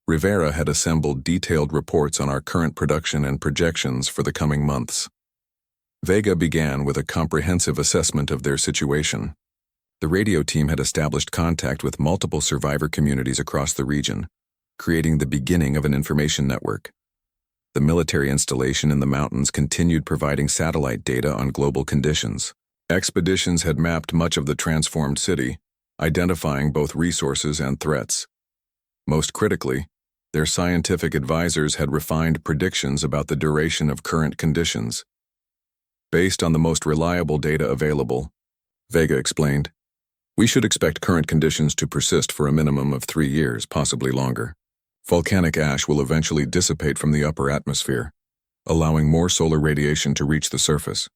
Rivera had assembled detailed reports on our current production and projections for the coming months. Vega began with a comprehensive assessment of their situation. The radio team had established contact with multiple survivor communities across the region, creating the beginning of an information network. The military installation in the mountains continued providing satellite data on global conditions. Expeditions had mapped much of the transformed city, identifying both resources and threats. Most critically, their scientific advisors had refined predictions about the duration of current conditions. Based on the most reliable data available, Vega explained, we should expect current conditions to persist for a minimum of 3 years, possibly longer. Volcanic ash will eventually dissipate from the upper atmosphere, allowing more solar radiation to reach the surface.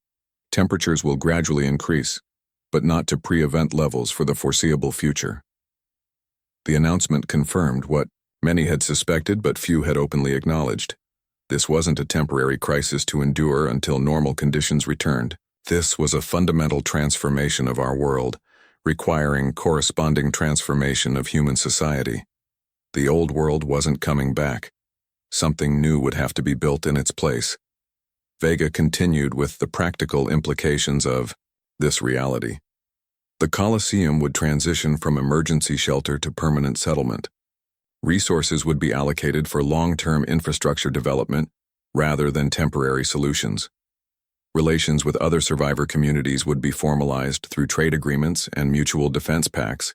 Temperatures will gradually increase, but not to pre-event levels for the foreseeable future. The announcement confirmed what many had suspected but few had openly acknowledged. This wasn't a temporary crisis to endure until normal conditions returned. This was a fundamental transformation of our world, requiring corresponding transformation of human society. The old world wasn't coming back. Something new would have to be built in its place. Vega continued with the practical implications of this reality. The Colosseum would transition from emergency shelter to permanent settlement. Resources would be allocated for long-term infrastructure development rather than temporary solutions. Relations with other survivor communities would be formalized through trade agreements and mutual defense pacts.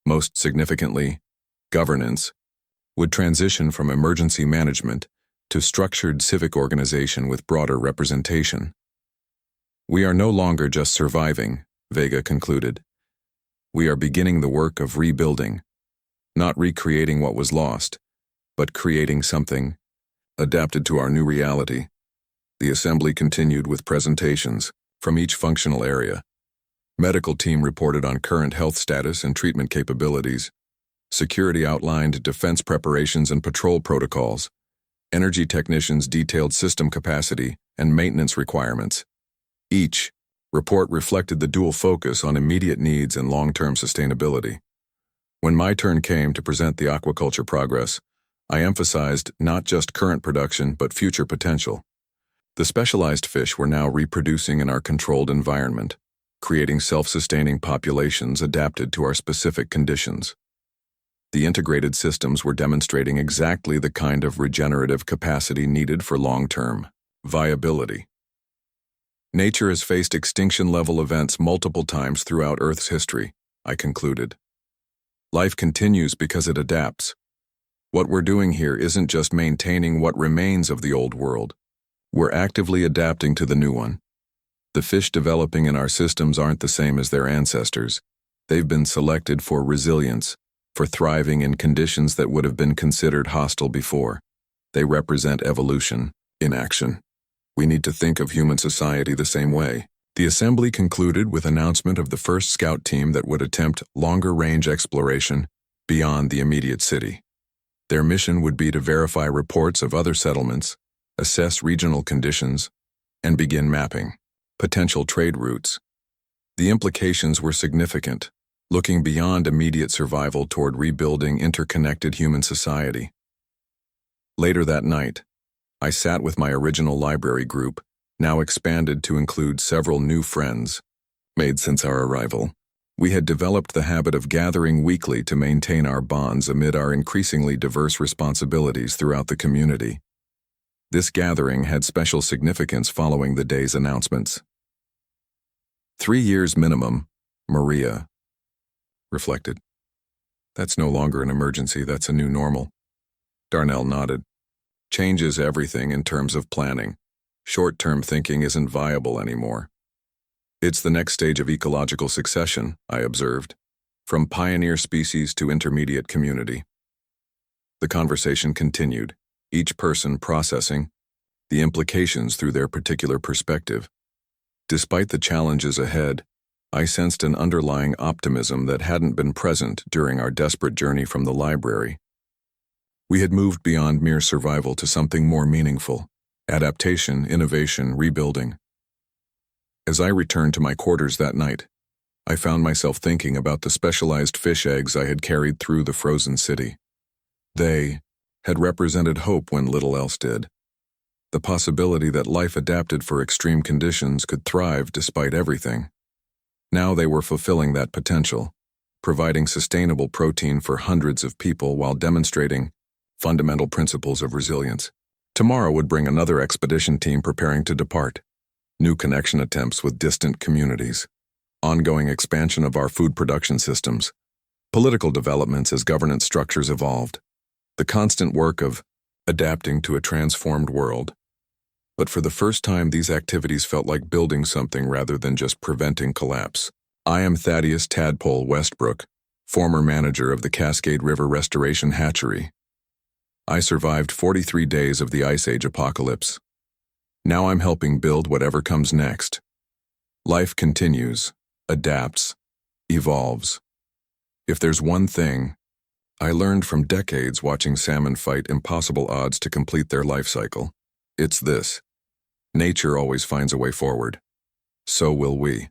Most significantly, governance would transition from emergency management to structured civic organization with broader representation. We are no longer just surviving, Vega concluded. We are beginning the work of rebuilding, not recreating what was lost, but creating something adapted to our new reality. The assembly continued with presentations from each functional area. Medical team reported on current health status and treatment capabilities. Security outlined defense preparations and patrol protocols. Energy technicians detailed system capacity and maintenance requirements. Each report reflected the dual focus on immediate needs and long-term sustainability. When my turn came to present the aquaculture progress, I emphasized not just current production but future potential. The specialized fish were now reproducing in our controlled environment, creating self-sustaining populations adapted to our specific conditions. The integrated systems were demonstrating exactly the kind of regenerative capacity needed for long-term viability. Nature has faced extinction-level events multiple times throughout Earth's history, I concluded. Life continues because it adapts. What we're doing here isn't just maintaining what remains of the old world. We're actively adapting to the new one. The fish developing in our systems aren't the same as their ancestors. They've been selected for resilience, for thriving in conditions that would have been considered hostile before. They represent evolution in action. We need to think of human society the same way. The assembly concluded with announcement of the first scout team that would attempt longer-range exploration beyond the immediate city. Their mission would be to verify reports of other settlements, assess regional conditions, and begin mapping potential trade routes. The implications were significant, looking beyond immediate survival toward rebuilding interconnected human society. Later that night, I sat with my original library group, now expanded to include several new friends made since our arrival. We had developed the habit of gathering weekly to maintain our bonds amid our increasingly diverse responsibilities throughout the community. This gathering had special significance following the day's announcements. 3 years minimum, Maria reflected. That's no longer an emergency, that's a new normal. Darnell nodded. Change is everything in terms of planning. Short-term thinking isn't viable anymore. It's the next stage of ecological succession, I observed, from pioneer species to intermediate community. The conversation continued, each person processing the implications through their particular perspective. Despite the challenges ahead, I sensed an underlying optimism that hadn't been present during our desperate journey from the library. We had moved beyond mere survival to something more meaningful: adaptation, innovation, rebuilding. As I returned to my quarters that night, I found myself thinking about the specialized fish eggs I had carried through the frozen city. They had represented hope when little else did. The possibility that life adapted for extreme conditions could thrive despite everything. Now they were fulfilling that potential, providing sustainable protein for hundreds of people while demonstrating fundamental principles of resilience. Tomorrow would bring another expedition team preparing to depart. New connection attempts with distant communities. Ongoing expansion of our food production systems. Political developments as governance structures evolved. The constant work of adapting to a transformed world. But for the first time, these activities felt like building something rather than just preventing collapse. I am Thaddeus Tadpole Westbrook, former manager of the Cascade River Restoration Hatchery. I survived 43 days of the Ice Age apocalypse. Now I'm helping build whatever comes next, Life continues, adapts, evolves. If there's one thing I learned from decades watching salmon fight impossible odds to complete their life cycle, it's this: nature always finds a way forward. So will we.